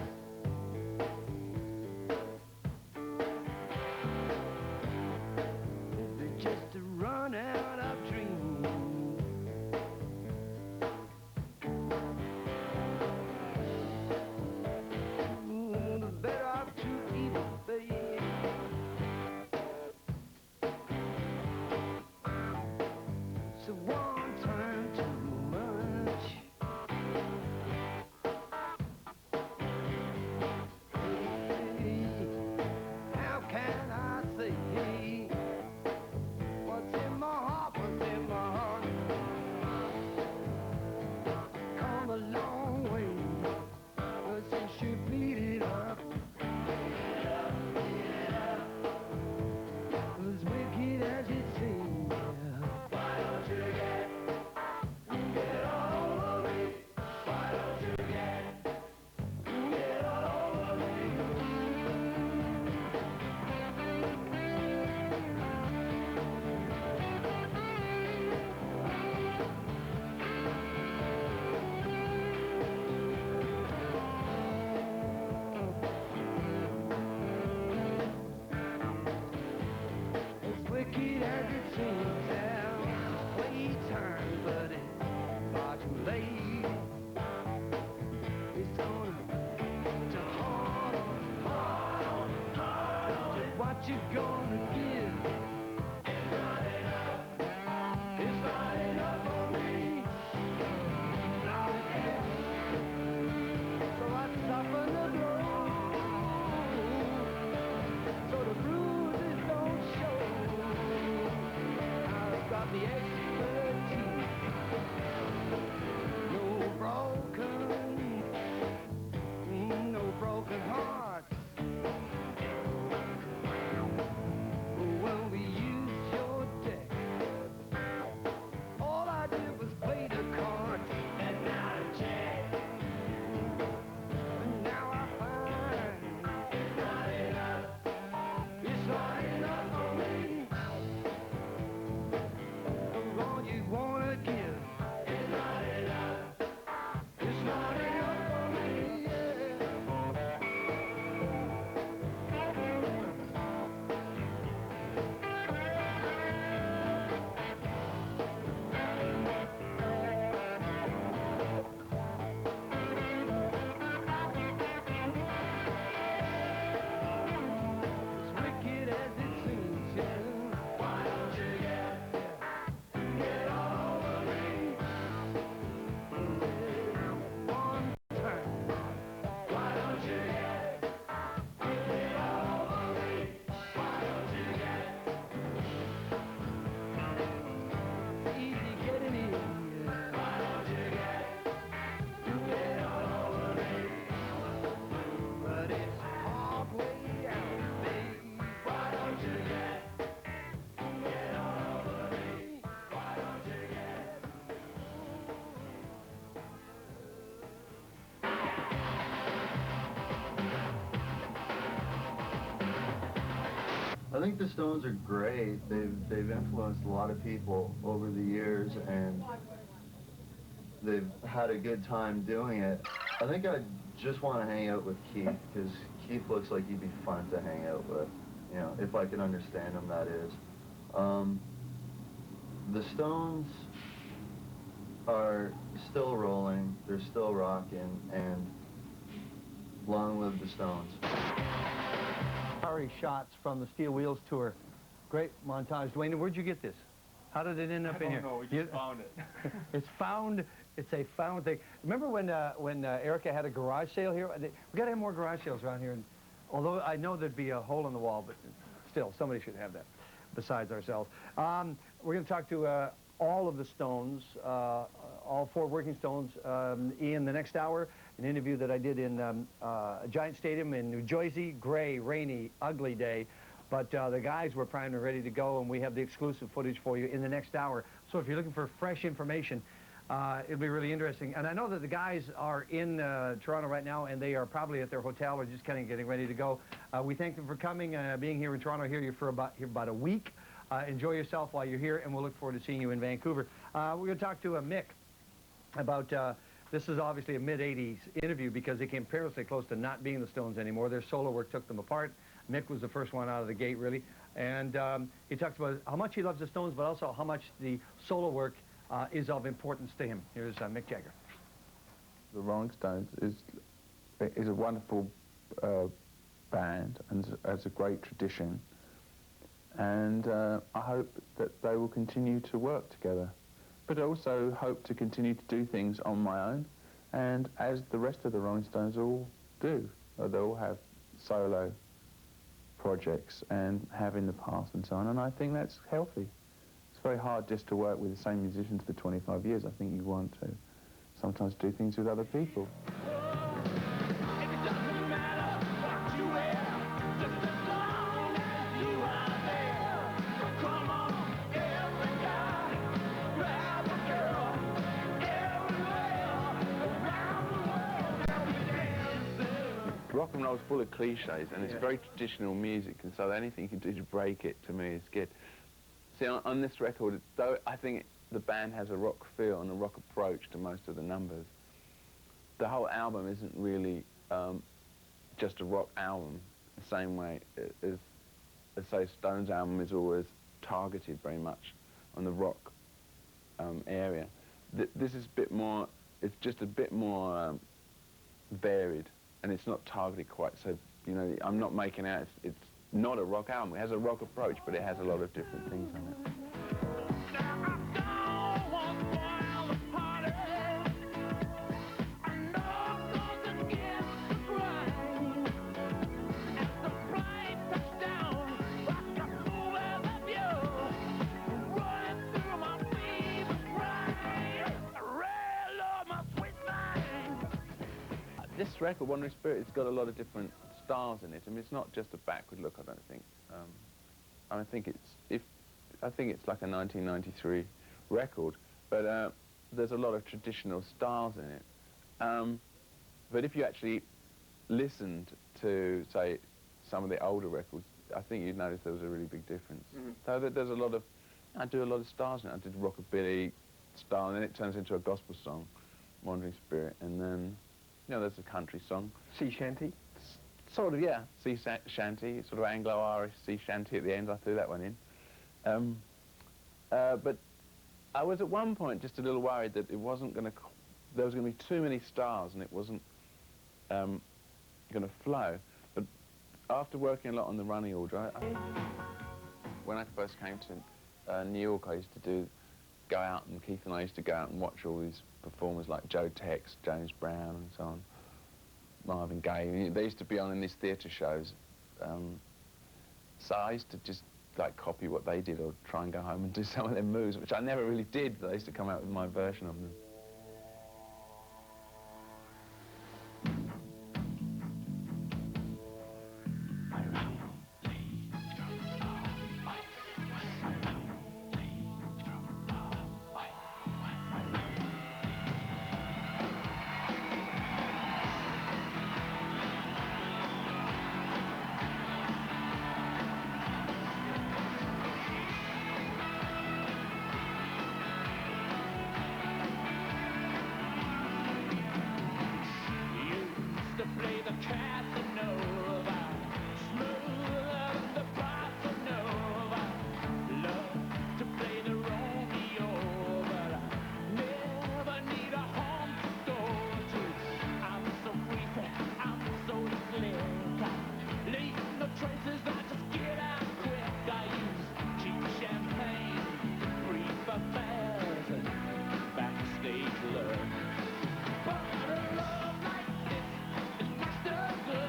think the Stones are great. They've influenced a lot of people over the years, and they've had a good time doing it. I think I just want to hang out with Keith, because Keith looks like he'd be fun to hang out with, you know, if I can understand him, that is. The Stones are still rolling, they're still rocking, and long live the Stones.
Shots from the Steel Wheels tour. Great montage. Dwayne, where'd you get this? How did it end up in here?
I don't know, we just found it.
It's found. It's a found thing. Remember when Erica had a garage sale here? We got to have more garage sales around here. And although I know there'd be a hole in the wall, but still, somebody should have that besides ourselves. We're going to talk to all of the Stones, all 4 working Stones, in the next hour. An interview that I did in Giant Stadium in New Jersey. Gray, rainy, ugly day. But the guys were primed and ready to go, and we have the exclusive footage for you in the next hour. So if you're looking for fresh information, it'll be really interesting. And I know that the guys are in Toronto right now, and they are probably at their hotel or just kind of getting ready to go. We thank them for coming, being here in Toronto, here for about a week. Enjoy yourself while you're here, and we'll look forward to seeing you in Vancouver. We're going to talk to Mick about... this is obviously a mid-'80s interview because they came perilously close to not being the Stones anymore. Their solo work took them apart. Mick was the first one out of the gate, really. And he talks about how much he loves the Stones, but also how much the solo work is of importance to him. Here's Mick Jagger.
The Rolling Stones is a wonderful band and has a great tradition. And I hope that they will continue to work together. But I also hope to continue to do things on my own, and as the rest of the Rolling Stones all do. They all have solo projects and have in the past and so on, and I think that's healthy. It's very hard just to work with the same musicians for 25 years. I think you want to sometimes do things with other people. Rock and roll is full of cliches, and it's very traditional music, and so anything you can do to break it, to me, is good. See, on this record, though I think the band has a rock feel and a rock approach to most of the numbers, the whole album isn't really just a rock album, the same way as say, Stones' album is always targeted very much on the rock area. This is a bit more, it's just a bit more varied. And it's not targeted quite, so, you know, I'm not making out it's not a rock album. It has a rock approach, but it has a lot of different things on it. This record, Wandering Spirit, it's got a lot of different styles in it. I mean, it's not just a backward look, I don't think. I think it's like a 1993 record, but there's a lot of traditional styles in it. But if you actually listened to, say, some of the older records, I think you'd notice there was a really big difference. So there's a lot of, I do a lot of styles in it. I did rockabilly style, and then it turns into a gospel song, Wandering Spirit, and then, you know, there's a country song.
Sea shanty?
Sort of, yeah. Sea shanty, sort of Anglo-Irish sea shanty at the end. I threw that one in. But I was at one point just a little worried that it wasn't going to, there was going to be too many stars and it wasn't going to flow. But after working a lot on the running order, when I first came to New York, I used to go out, and Keith and I used to go out and watch all these performers like Joe Tex, James Brown and so on, Marvin Gaye. They used to be on in these theatre shows. So I used to just like copy what they did or try and go home and do some of their moves, which I never really did, but I used to come out with my version of them.
Casanova, smoother than the bossa nova. Love to play the Romeo, but I never need a home to go to. I'm so free, I'm so slick. Leave no traces, I just get out quick. I use cheap champagne, brief affairs, and backstage love. But a love like this is much too good.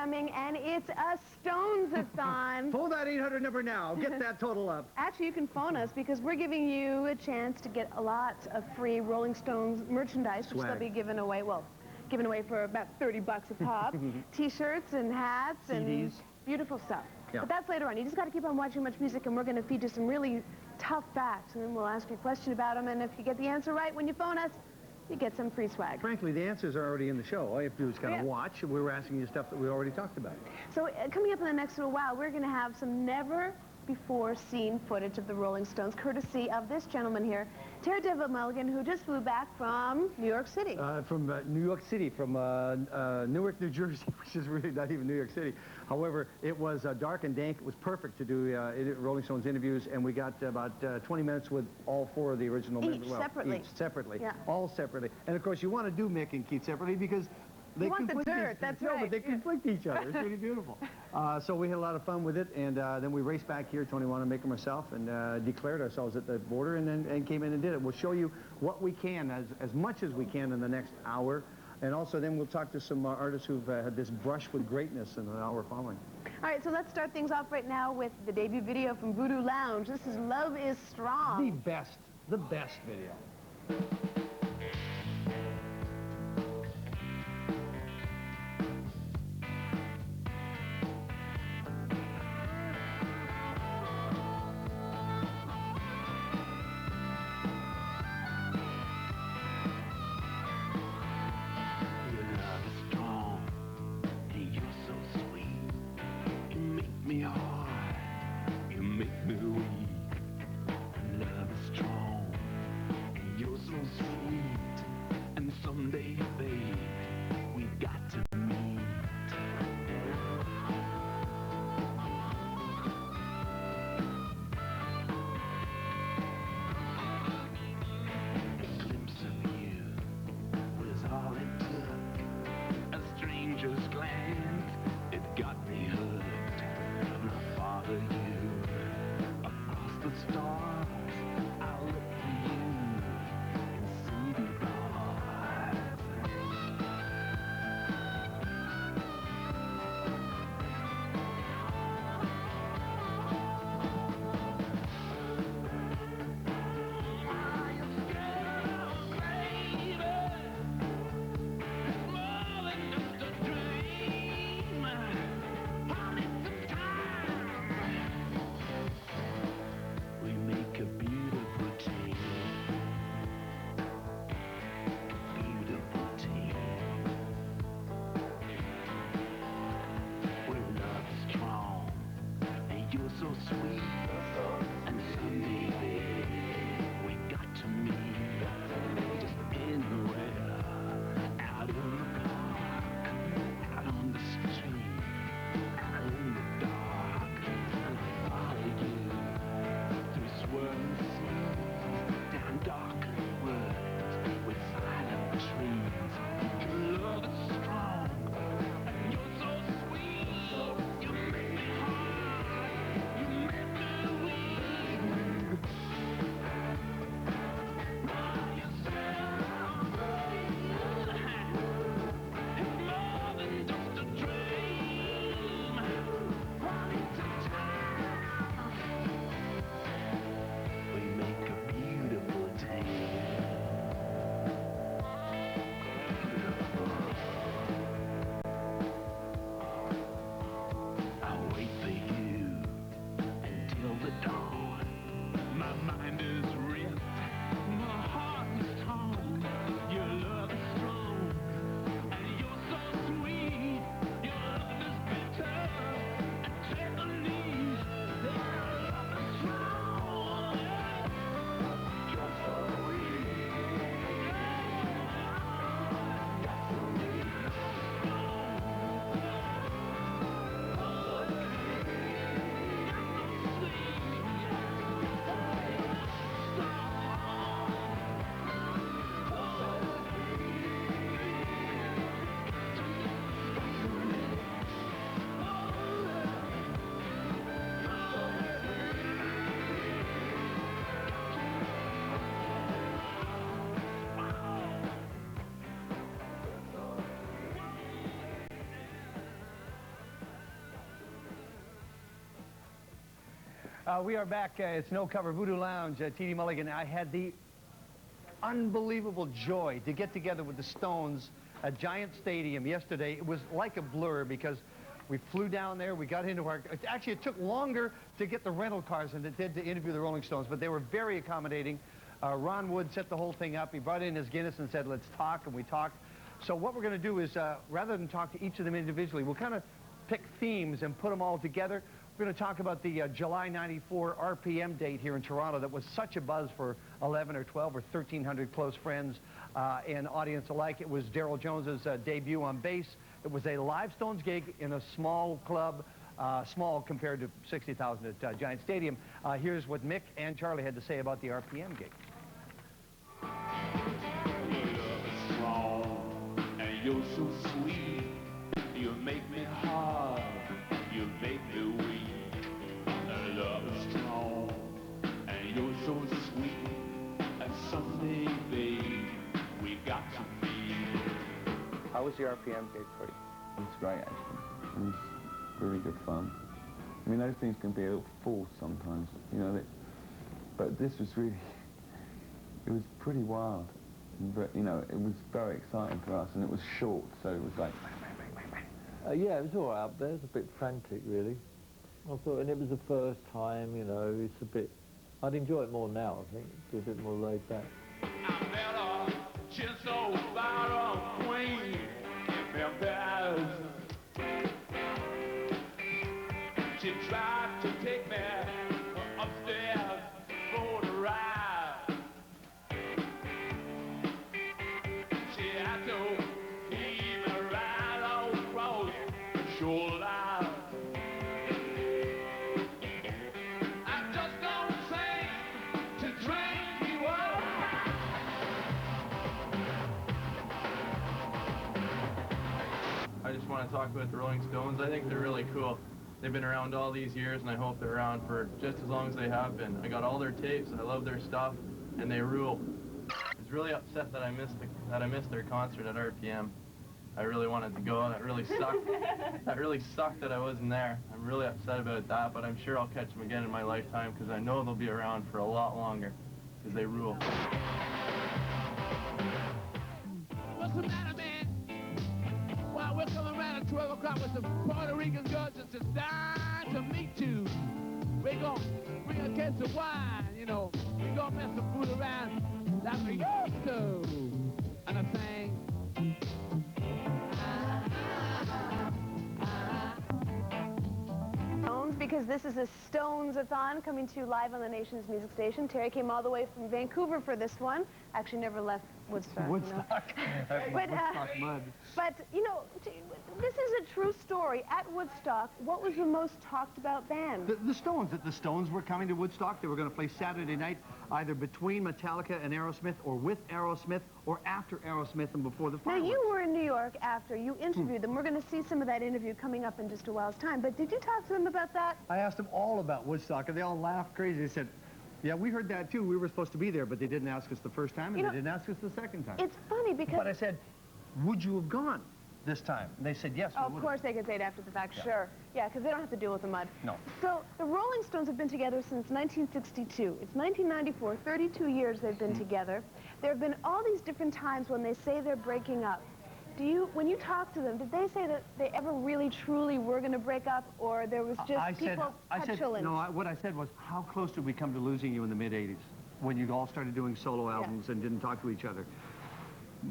programming, and it's a Stones-a-thon.
Phone that 800 number now. Get that total up.
Actually, you can phone us because we're giving you a chance to get a lot of free Rolling Stones merchandise, which they'll be giving away, well, given away for about 30 bucks a pop. T-shirts and hats and
CDs.
Beautiful stuff.
Yeah.
But that's later on. You just got to keep on watching Much Music, and we're going to feed you some really tough facts, and then we'll ask you a question about them, and if you get the answer right when you phone us, you get some free swag.
Frankly, the answers are already in the show. All you have to do is kind of watch. We were asking you stuff that we already talked about.
So coming up in the next little while, we're going to have some never-before-seen footage of the Rolling Stones, courtesy of this gentleman here, Daredevil Mulligan, who just flew back from New York City.
From New York City, from Newark, New Jersey, which is really not even New York City. However, it was dark and dank. It was perfect to do Rolling Stones interviews, and we got about 20 minutes with all four of the original members. Well,
separately.
Each separately.
Yeah.
All separately. And of course, you want to do Mick and Keith separately because they
want the
conflict
dirt, that's
no,
right.
but they conflict each other. It's really beautiful. So we had a lot of fun with it, and then we raced back here, Tony Wanamaker and myself, and declared ourselves at the border, and came in and did it. We'll show you what we can, as much as we can in the next hour, and also then we'll talk to some artists who've had this brush with greatness in the hour following.
All right, so let's start things off right now with the debut video from Voodoo Lounge. This is Love is Strong.
The best video. We are back. It's No Cover Voodoo Lounge. T.D. Mulligan. I had the unbelievable joy to get together with the Stones at Giant Stadium yesterday. It was like a blur because we flew down there. We got into our... Actually, it took longer to get the rental cars than it did to interview the Rolling Stones, but they were very accommodating. Ron Wood set the whole thing up. He brought in his Guinness and said, let's talk, and we talked. So what we're going to do is, rather than talk to each of them individually, we'll kind of pick themes and put them all together. We're going to talk about the July 94 RPM date here in Toronto that was such a buzz for 11 or 12 or 1,300 close friends and audience alike. It was Daryl Jones's debut on bass. It was a live Stones gig in a small club, small compared to 60,000 at Giant Stadium. Here's what Mick and Charlie had to say about the RPM gig.
You're so sweet, you make me hard, you make me weak. Love is strong, and you're so sweet, and someday, babe, we got to meet.
How was the RPM gig for you?
It was great, actually. It was really good fun. I mean, those things can be a little forced sometimes, you know, but this was really, it was pretty wild. But, you know, it was very exciting for us, and it was short, so it was like...
Yeah, it was all right up there. It was a bit frantic, really. I thought, and it was the first time, you know, it's a bit... I'd enjoy it more now, I think. Be a bit more laid back.
I met a gentle bottom queen in Memphis. She tried to take me upstairs for the ride.
I just want to talk about the Rolling Stones. I think they're really cool. They've been around all these years, and I hope they're around for just as long as they have been. I got all their tapes, I love their stuff, and they rule. I was really upset that I missed their concert at RPM. I really wanted to go, and that really sucked. That really sucked that I wasn't there. I'm really upset about that, but I'm sure I'll catch them again in my lifetime because I know they'll be around for a lot longer because they rule.
What's the matter, man? Well, we're coming around at 12 o'clock with some Puerto Rican girls that's just dying to meet you. We're gonna bring a case of wine, you know. We're gonna mess the food around like we used to. And I sang.
Because this is a Stones-a-thon coming to you live on the nation's music station. Terry came all the way from Vancouver for this one. Actually never left Woodstock.
Woodstock.
You know?
Woodstock mud.
But, you know, this is a true story. At Woodstock, what was the most talked about band?
The Stones. The Stones were coming to Woodstock. They were going to play Saturday night either between Metallica and Aerosmith or with Aerosmith or after Aerosmith and before the fireworks.
Now, you were in New York after. You interviewed them. We're going to see some of that interview coming up in just a while's time. But did you talk to them about that?
I asked them all about Woodstock, and they all laughed crazy. They said, yeah, we heard that too. We were supposed to be there, but they didn't ask us the first time, and they didn't ask us the second time.
It's funny because...
But I said, would you have gone this time? And they said, yes, we
Of course they could say it after the fact, sure. Yeah, because they don't have to deal with the mud.
No.
So the Rolling Stones have been together since 1962. It's 1994, 32 years they've been together. There have been all these different times when they say they're breaking up. When you talk to them, did they say that they ever really, truly were going to break up, or there was just petulance?
No, what I said was, how close did we come to losing you in the mid-'80s, when you all started doing solo albums and didn't talk to each other?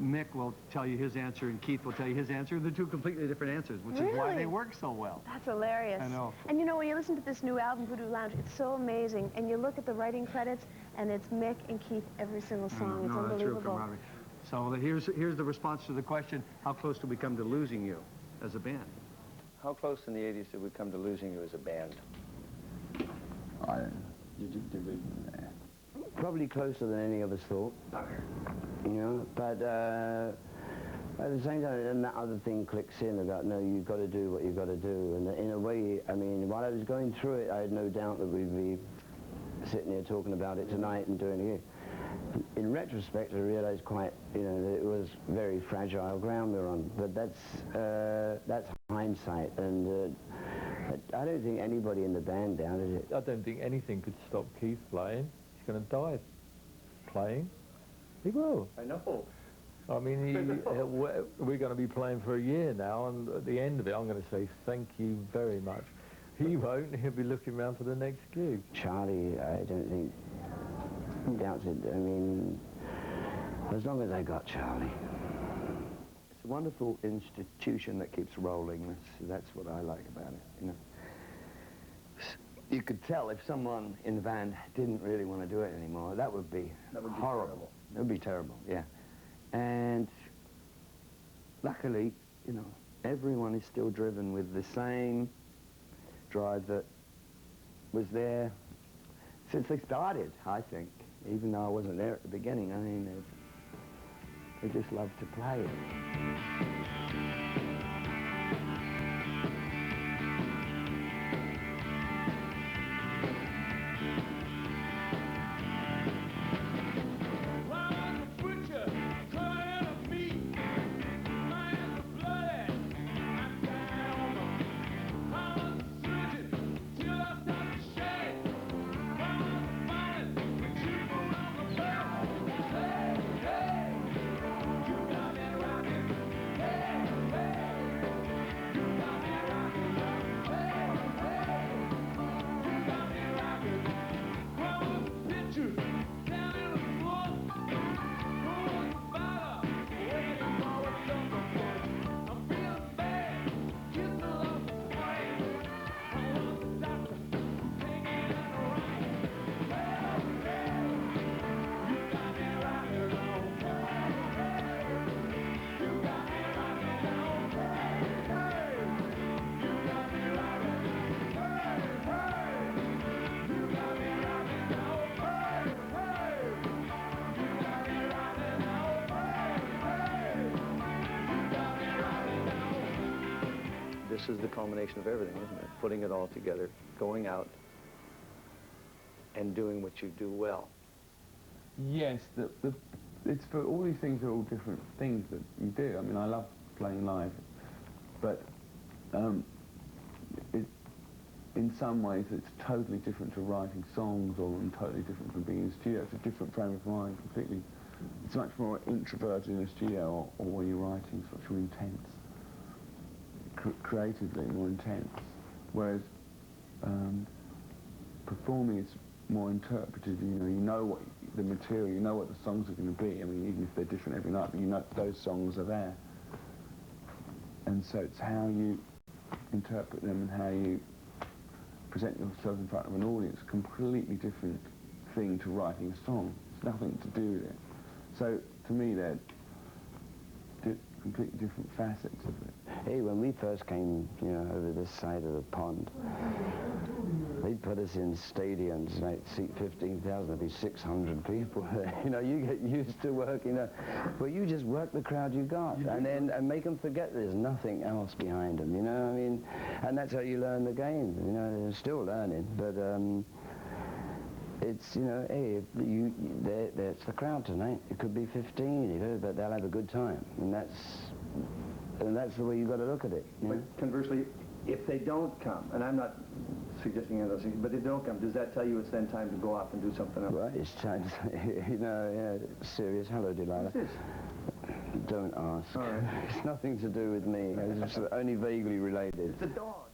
Mick will tell you his answer, and Keith will tell you his answer. They're two completely different answers, which is why they work so well.
That's hilarious.
I know.
And you know, when you listen to this new album, Voodoo Lounge, it's so amazing. And you look at the writing credits, and it's Mick and Keith every single song. It's unbelievable.
That's true, so here's the response to the question, how close did we come to losing you as a band?
How close in the 80s did we come to losing you as a band?
I don't know. Probably closer than any of us thought. You know, but at the same time, and that other thing clicks in about, no, you've got to do what you've got to do. And in a way, I mean, while I was going through it, I had no doubt that we'd be sitting here talking about it tonight and doing it. In retrospect, I realized quite, you know, that it was very fragile ground we were on. But that's hindsight. And
I don't think anybody in the band doubted it.
I don't think anything could stop Keith playing. He's going to die playing. He will.
I know.
I mean, we're going to be playing for a year now, and at the end of it, I'm going to say thank you very much. He won't. He'll be looking around for the next gig.
Charlie, I don't think doubts it. I mean, as long as I got Charlie.
It's a wonderful institution that keeps rolling. That's what I like about it, you know. You could tell if someone in the band didn't really want to do it anymore, that would be horrible. That would be terrible, yeah. And luckily, you know, everyone is still driven with the same drive that was there since they started, I think. Even though I wasn't there at the beginning, I mean, they just love to play it.
This is the culmination of everything, isn't it? Putting it all together, going out, and doing what you do well.
Yes, it's for all these things are all different things that you do. I mean, I love playing live, but in some ways it's totally different to writing songs, or totally different from being in the studio. It's a different frame of mind completely. It's much more introverted in a studio, or when you're writing, it's much more intense. Creatively more intense, whereas performing is more interpretive. You know what the material, you know what the songs are going to be. I mean, even if they're different every night, but you know those songs are there. And so it's how you interpret them and how you present yourself in front of an audience. A completely different thing to writing a song. It's nothing to do with it. So to me, they're completely different facets of it.
Hey, when we first came, you know, over this side of the pond, they'd put us in stadiums, like seat 15,000, there'd be 600 people there. You know, you get used to working, but you just work the crowd you got, and make them forget there's nothing else behind them, you know, I mean, and that's how you learn the game, you know, they're still learning, but it's, you know, hey, that's the crowd tonight. It could be 15, you know, but they'll have a good time, and that's the way you got to look at it.
But conversely, if they don't come, and I'm not suggesting any of those things, but if they don't come, does that tell you it's then time to go off and do something else?
Right, it's time to, you know, yeah, serious. Hello, Delilah.
What's this?
Don't ask.
All right.
It's nothing to do with me. It's only vaguely related.
It's a dog.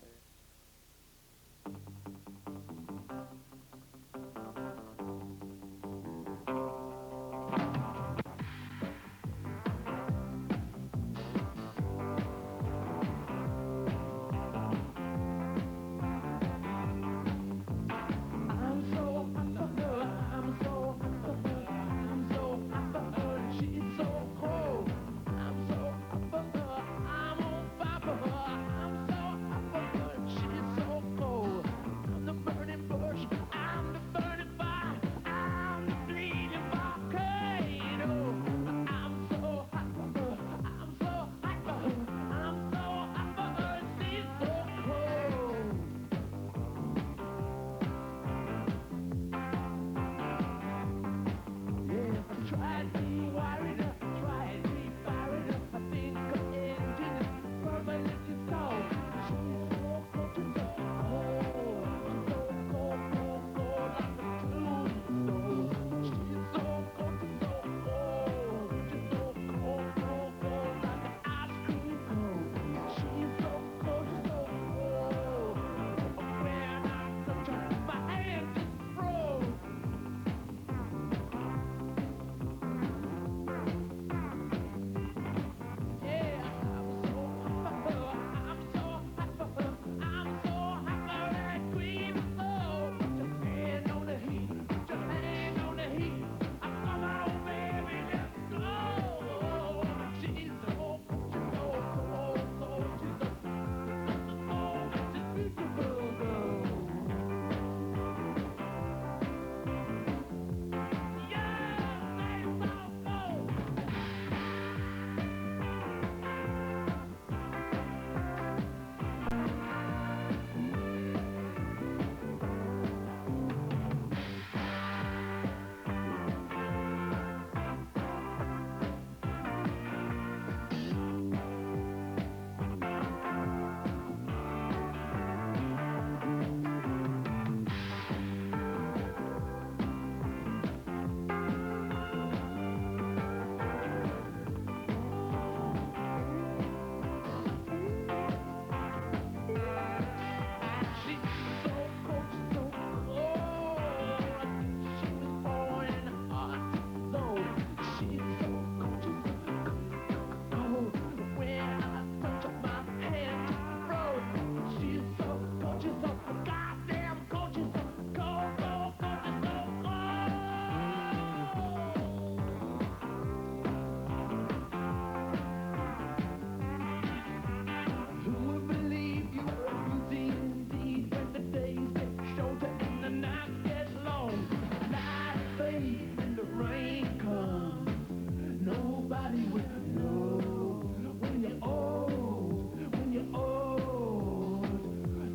nobody would know when you're old, when you're old.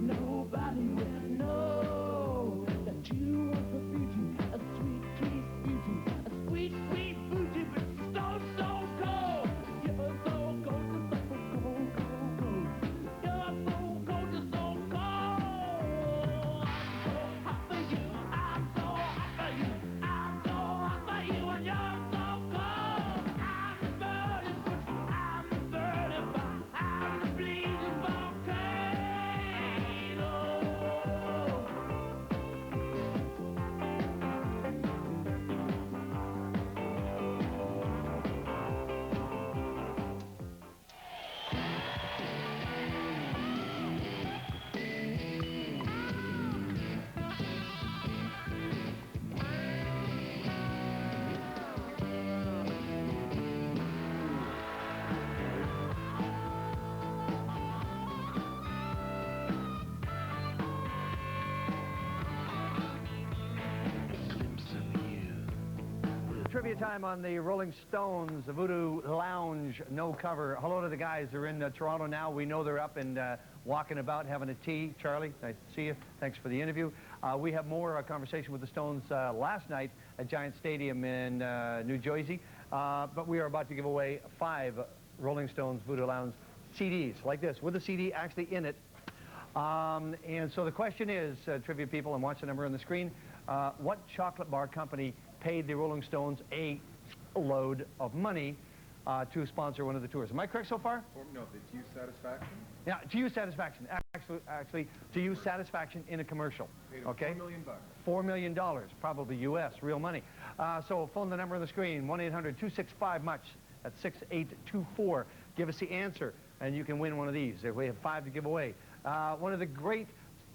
Nobody would know that you were a beauty, a sweet, sweet beauty, a sweet, sweet beauty, but so, so cold. You're so cold, so cold, cold, cold. You're so cold, you're so cold. I'm so hot for you, I'm so hot for you, I'm so hot for you, and you're so cold. I'm burning, I'm burning, I'm the blazing volcano.
Trivia time on the Rolling Stones, the Voodoo Lounge, no cover. Hello to the guys. They're in Toronto now. We know they're up and walking about, having a tea. Charlie, nice to see you. Thanks for the interview. We have more conversation with the Stones last night at Giant Stadium in New Jersey. But we are about to give away 5 Rolling Stones Voodoo Lounge CDs, like this, with a CD actually in it. And so the question is, trivia people, and watch the number on the screen, what chocolate bar company paid the Rolling Stones a load of money to sponsor one of the tours? Am I correct so far?
No, to use Satisfaction?
Yeah, to use Satisfaction. Actually, to use Satisfaction in a commercial. Okay?
$4 million.
$4 million, probably U.S., real money. So phone the number on the screen, 1-800-265-MUCH. That's 6824. Give us the answer, and you can win one of these. We have 5 to give away. One of the great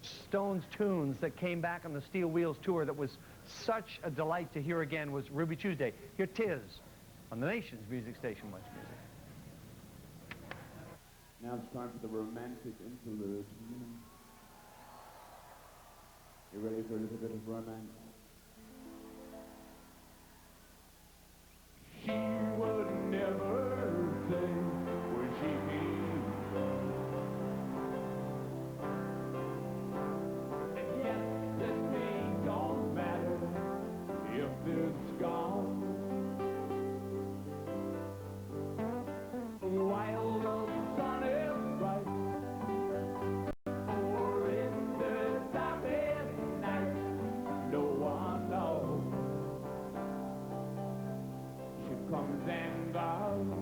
Stones tunes that came back on the Steel Wheels tour that was such a delight to hear again was Ruby Tuesday. Here 'tis on the nation's music station, Much Music.
Now it's time for the romantic interlude. You ready for a little bit of romance?
She would never play when she came home. And yes, this thing don't matter if it's gone. While the sun is bright, or in the darkest night, no one knows. She comes and goes.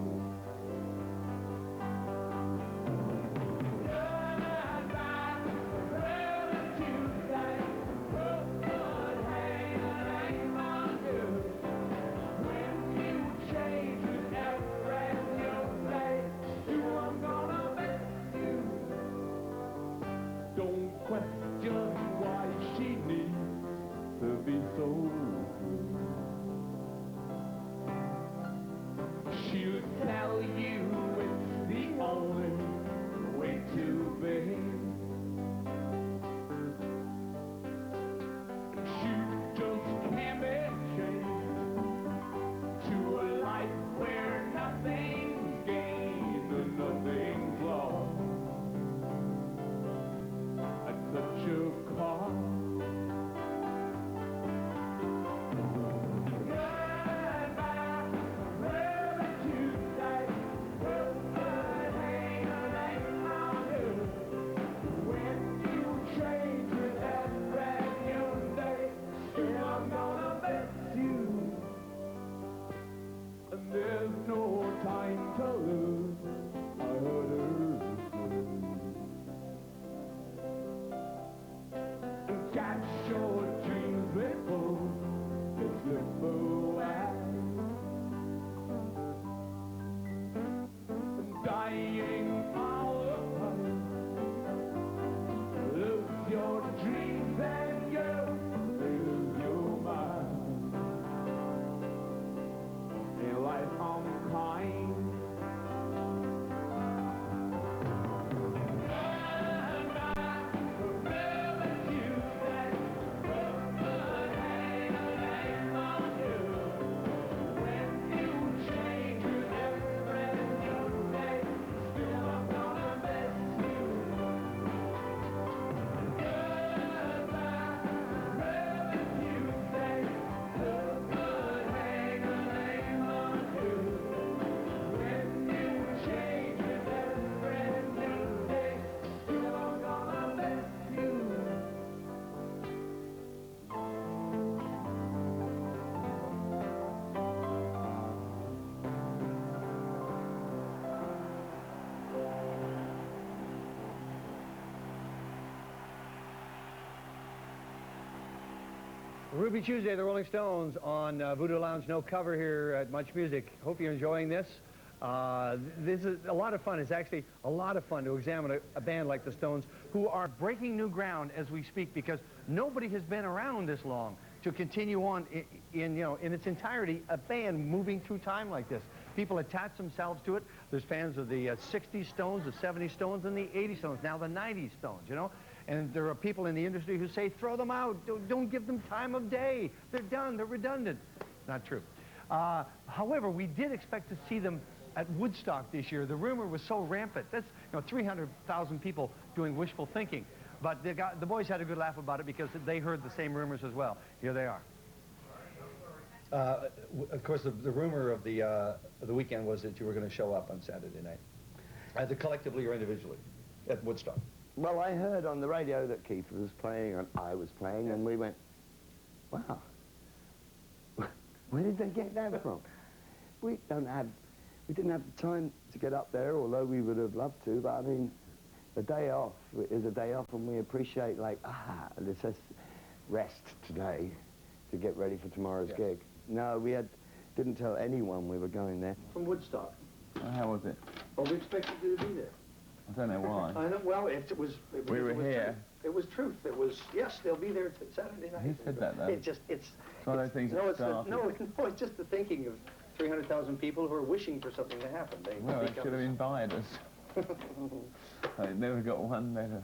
Ruby Tuesday, the Rolling Stones on Voodoo Lounge, no cover here at Much Music. Hope you're enjoying this. This is a lot of fun. It's actually a lot of fun to examine a band like the Stones, who are breaking new ground as we speak, because nobody has been around this long to continue on in its entirety, a band moving through time like this. People attach themselves to it. There's fans of the 60s Stones, the 70s Stones, and the 80s Stones, now the 90s Stones, you know? And there are people in the industry who say, throw them out, don't give them time of day. They're done, they're redundant. Not true. However, we did expect to see them at Woodstock this year. The rumor was so rampant. That's 300,000 people doing wishful thinking. But the boys had a good laugh about it because they heard the same rumors as well. Here they are. Of course, the rumor of the weekend was that you were going to show up on Saturday night, either collectively or individually, at Woodstock.
Well, I heard on the radio that Keith was playing and I was playing, and we went, wow, where did they get that from? We didn't have the time to get up there, although we would have loved to, but I mean, the day off is a day off, and we appreciate, like, let's just rest today to get ready for tomorrow's gig. No, we didn't tell anyone we were going there.
From Woodstock.
How was it?
Well, we expected you to be there.
I don't know why.
I know, well, it was
We were here.
It was truth. It was, yes, they'll be there Saturday night.
Who said that, though?
It's
one of those things that started.
No, it's just the thinking of 300,000 people who are wishing for something to happen.
Well, they should have invited us. I never got one letter.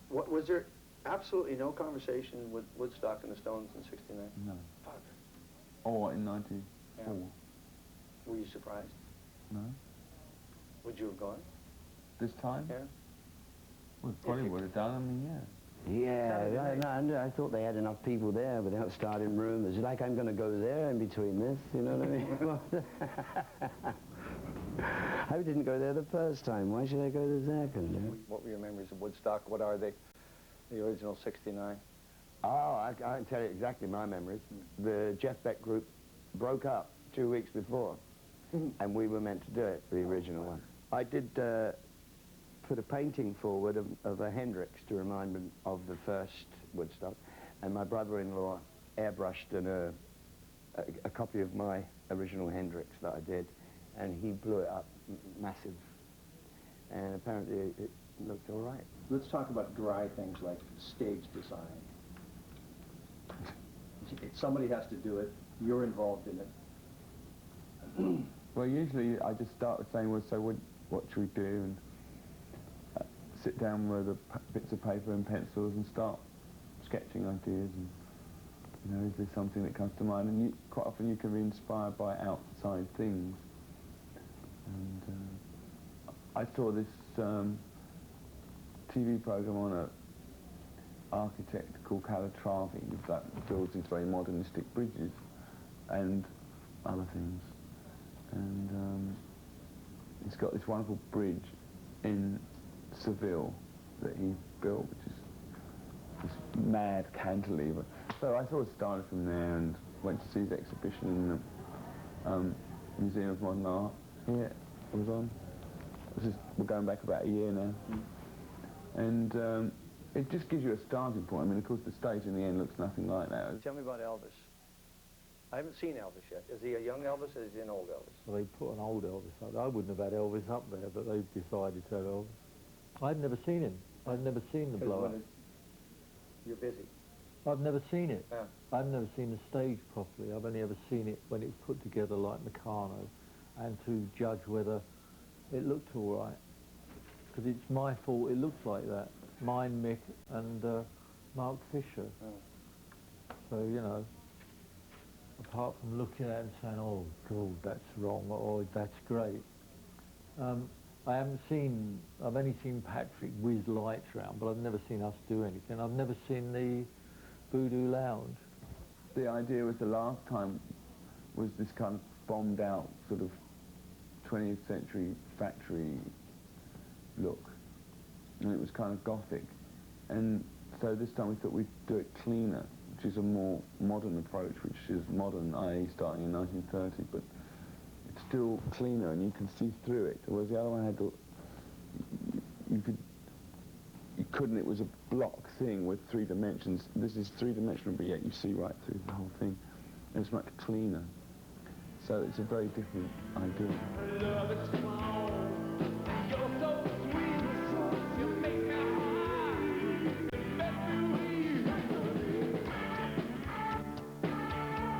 What, was there absolutely no conversation with Woodstock and the Stones in '69?
No.
Fuck.
Or in '94.
Yeah. Were you surprised?
No.
Would you have gone?
This time?
Yeah.
Well, probably would have done. I mean, yeah.
Yeah, I thought they had enough people there without starting rumors. Like, I'm going to go there in between this, you know what I mean? I didn't go there the first time. Why should I go the second?
What were your memories of Woodstock? What are they? The original '69?
Oh, I can tell you exactly my memories. The Jeff Beck group broke up 2 weeks before, and we were meant to do it, the original one. I did put a painting forward of a Hendrix to remind me of the first Woodstock, and my brother-in-law airbrushed a copy of my original Hendrix that I did, and he blew it up massive, and apparently it looked all right.
Let's talk about dry things like stage design. Somebody has to do it. You're involved in it.
Well, usually I just start with saying, well, so what should we do? And sit down with the bits of paper and pencils and start sketching ideas. And, is there something that comes to mind? And quite often you can be inspired by outside things. And I saw this TV program on an architect called Calatrava that builds these very modernistic bridges and other things. And he's got this wonderful bridge in Seville that he built, which is this mad cantilever. So I sort of started from there and went to see his exhibition in the Museum of Modern Art. Here it was on. We're going back about a year now. And it just gives you a starting point. I mean, of course, the stage in the end looks nothing like that.
Tell me about Elvis. I haven't seen Elvis yet. Is he a young Elvis or is he an old Elvis?
Well, they put an old Elvis up there. I wouldn't have had Elvis up there, but they've decided to have Elvis. I'd never seen him. I'd never seen the blow-up.
You're busy.
I've never seen it.
Yeah.
I've never seen the stage properly. I've only ever seen it when it was put together like Meccano, and to judge whether it looked all right. Because it's my fault it looks like that. Mine, Mick, and Mark Fisher. So, you know, apart from looking at it and saying, oh, God, that's wrong, or that's great. I've only seen Patrick whiz lights around, but I've never seen us do anything. I've never seen the Voodoo Lounge.
The idea was the last time was this kind of bombed out sort of 20th century factory look. And it was kind of gothic. And so this time we thought we'd do it cleaner, which is a more modern approach, which is modern, i.e. starting in 1930, but it's still cleaner and you can see through it. Whereas the other one had, you could you couldn't, it was a block thing with 3 dimensions. This is 3-dimensional, but yet you see right through the whole thing. And it's much cleaner. So it's a very different idea.
Love is strong. You're so sweet. You make me high. Let me leave.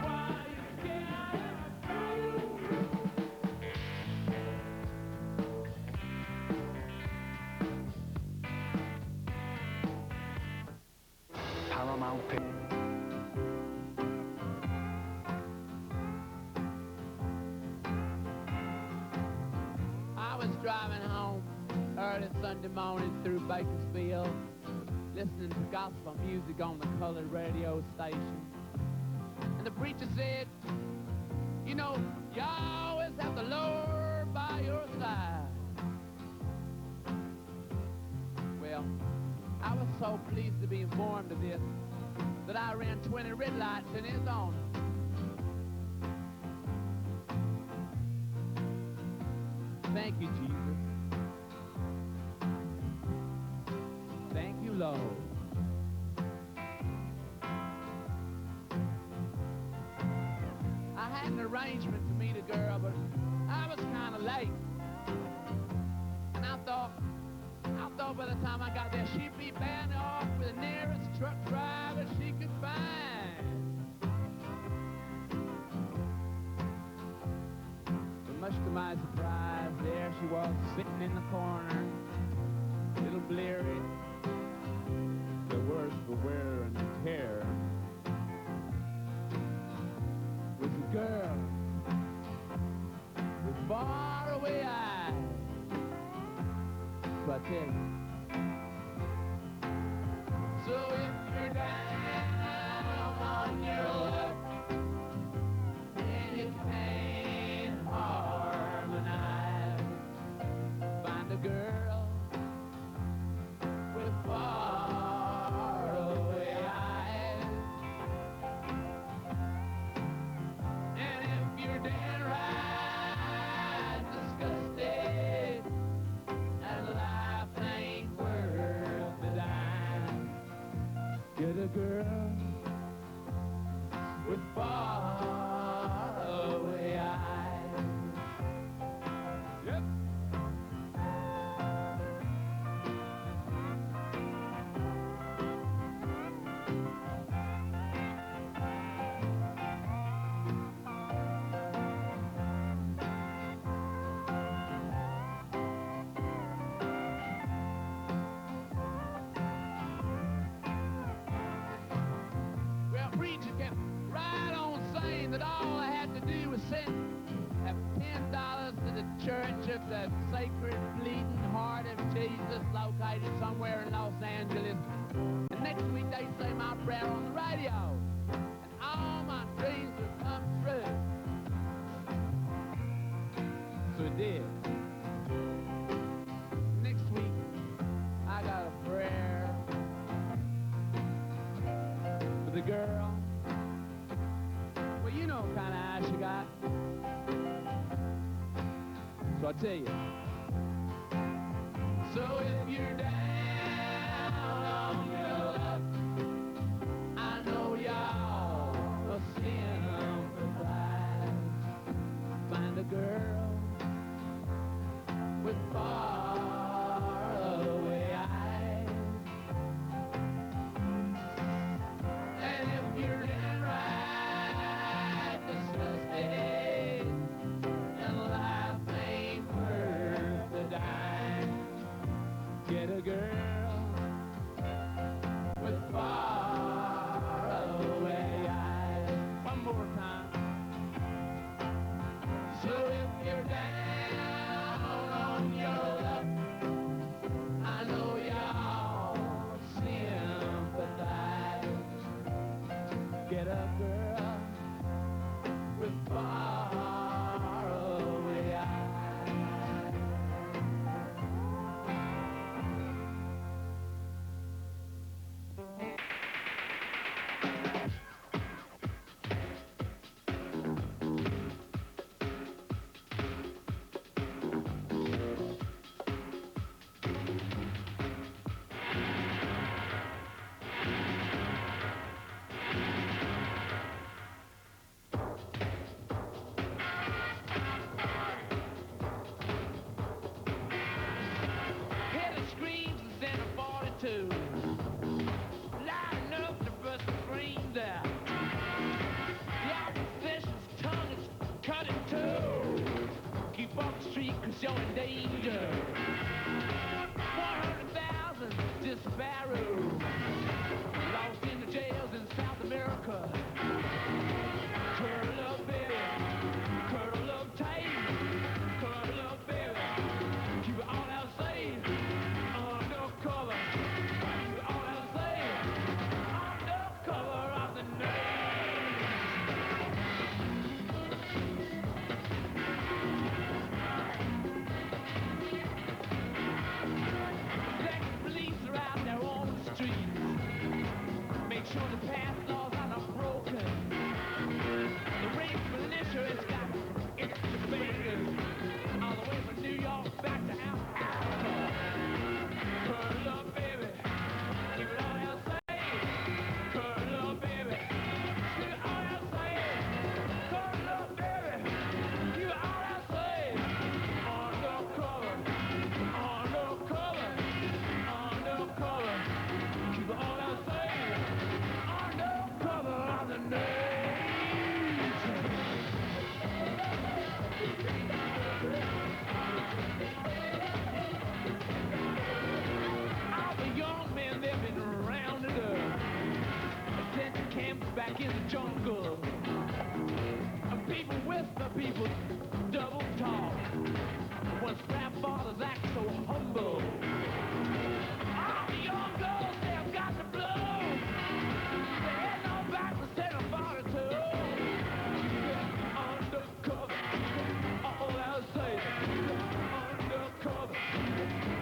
Why you
Paramount Pictures.
I was driving home early Sunday morning through Bakersfield, listening to gospel music on the colored radio station. And the preacher said, you know, you always have the Lord by your side. Well, I was so pleased to be informed of this that I ran 20 red lights in his honor. Thank you, Jesus. Thank you, Lord. I had an arrangement to meet a girl, but I was kind of late. And I thought by the time I got there, she'd be bound off with the nearest truck driver she could find. But much to my surprise, there she was sitting in the corner, a little bleary, the worse for wear and tear. Was a girl with faraway eyes. So I tell you. So if you're down on your luck and you can't harmonize, find a girl with faraway eyes. And if you're downright disgusted and life ain't worth the dime, get a girl with faraway eyes. Yep. Well, preacher kept right on saying that all I had to do was send $10 to the Church of the Sacred Bleeding Heart of Jesus, located somewhere in Los Angeles. And next week they'd say my prayer on the radio, and all my dreams would come true. So it did. Next week I got a prayer for the girl. Well, you know what kind of eyes she got. So I tell you. So if you're down on your luck, I know y'all must sympathize. Find a girl with faraway eyes. And if you're downright disgusted and life ain't worth a dime, get a girl attitude. Lining up to burst the brains out. The opposition's tongue is cut in two. Keep off the street 'cause you're in danger. 100,000 disparate. Lost in the jails in South America. Curl up, baby. Curl up tight. Curl up, baby. Keep it all out safe. Undercover. Keep it all out safe. Undercover of the night. Black police are out there on the streets. Make sure the past laws are not broken. The race militia has got extra fingers. All the way from New York back to Africa. Curl up, baby. Keep it all out safe. Curl up, baby. Keep it all out safe. Curl up, baby. Keep it all out safe. Undercover. Undercover. Undercover. Keep it all out safe. Undercover of the nation. All the young men, they've been rounded up. Attention camps back in the jungle. And people whisper, people double talk. When scrap fathers act so humble. All the young girls, they've got the blues. They head on back to Santa Monica. Undercover, all I'll say. Undercover,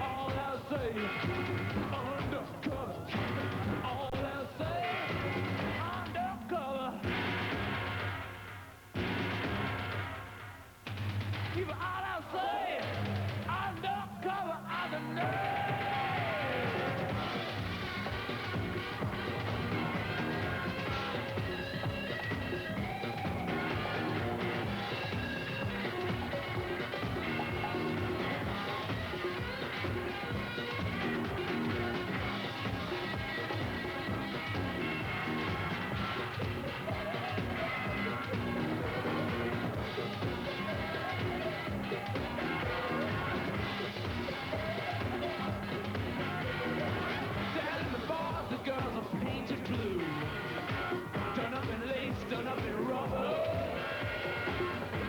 all I'll say. Undercover, all I'll say. Undercover. Keep it all I'll say. Undercover of the night. Down in the bars, the girls are painted blue. Done up in lace, done up in rubber.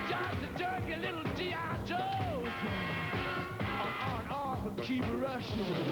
Just a jerky little G.I. Joes. On R&R for keep rushing.